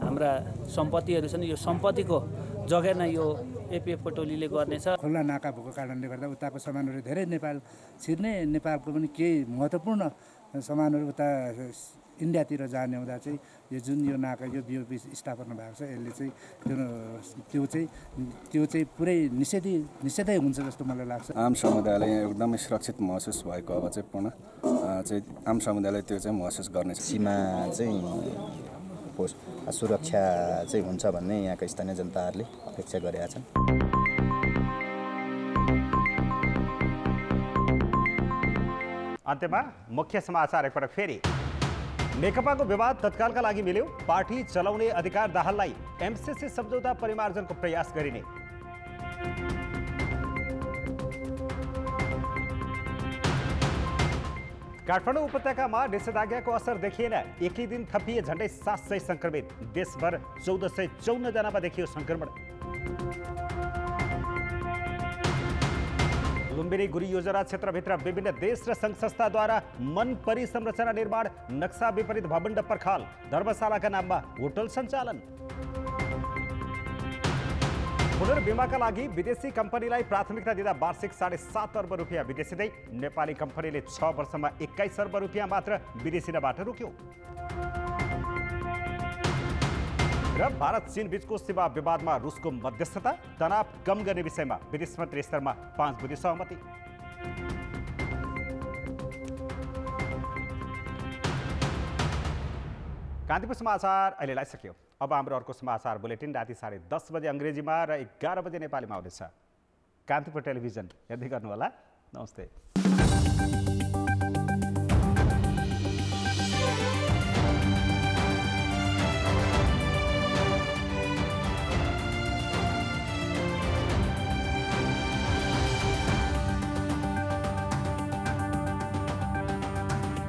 Speaker 31: हाम्रा सम्पत्तिहरू छन्। यो सम्पत्तिको जगेर्ना यो
Speaker 8: एपिएफको टोलीले गर्नेछ।
Speaker 25: खुल्ला नाका भएको कारणले गर्दा उताको सामानहरू धेरै नेपाल छिर्ने, नेपालको पनि केही महत्त्वपूर्ण सामानहरू उता इन्डियातिर जाने हुँदा चाहिँ यो जुन यो नाका यो बिओपी स्थापना भएको छ यसले चाहिँ त्यो चाहिँ पुरै निषेधै हुन्छ जस्तो मलाई लाग्छ।
Speaker 10: आम समुदायलाई यहाँ एकदमै सुरक्षित महसुस भएको अब चाहिँ पूर्ण चाहिँ आम समुदायलाई त्यो चाहिँ महसुस गर्नेछ।
Speaker 11: सीमा चाहिँ सुरक्षा चाहिँ हुन्छ भन्ने यहाँका स्थानीय जनताहरूले अपेक्षा गरेका छन्।
Speaker 1: अन्त्यमा मुख्य समाचार एकपटक फेरि। नेकपाको विवाद तत्कालका लागि मिल्यो, पार्टी चलाउने अधिकार दाहाललाई एमसीसी सम्झौता परिमार्जनको प्रयास गरिने। काठमाडौँ उपत्यकामा निषेधाज्ञाको असर देखिएन, एकै दिन थपिए झण्डै 700 संक्रमित, देशभर 1454 जनामा देखियो संक्रमण। लुम्बिनी गुरी योजना क्षेत्रभित्र विभिन्न देश र संघ संस्थाद्वारा मन परी संरचना निर्माण, नक्सा विपरीत भवण्ड पर्खाल, धर्मशालाका नाममा होटल सञ्चालन। पुनर्बिमाका लागि विदेशी कम्पनीलाई प्राथमिकता दिँदा वार्षिक 7.5 अर्ब रुपियाँ विदेशिँदै नेपाली कम्पनीले 6 वर्षमा 21 अर्ब रुपियाँ मात्र विदेशिनबाट रोक्यो। र भारत चीन बीचको सीमा विवादमा रुसको मध्यस्थता, तनाव कम गर्ने विषयमा विदेश मन्त्री स्तरमा 5 बुँदे सहमति। कान्तिपुर समाचार अहिलेलाई सकियो। अब हाम्रो अर्को समाचार बुलेटिन राति 10:30 बजे अङ्ग्रेजीमा र 11 बजे नेपालीमा आउँदैछ। कान्तिपुर टेलिभिजन हेर्दै गर्नुहोला। नमस्ते।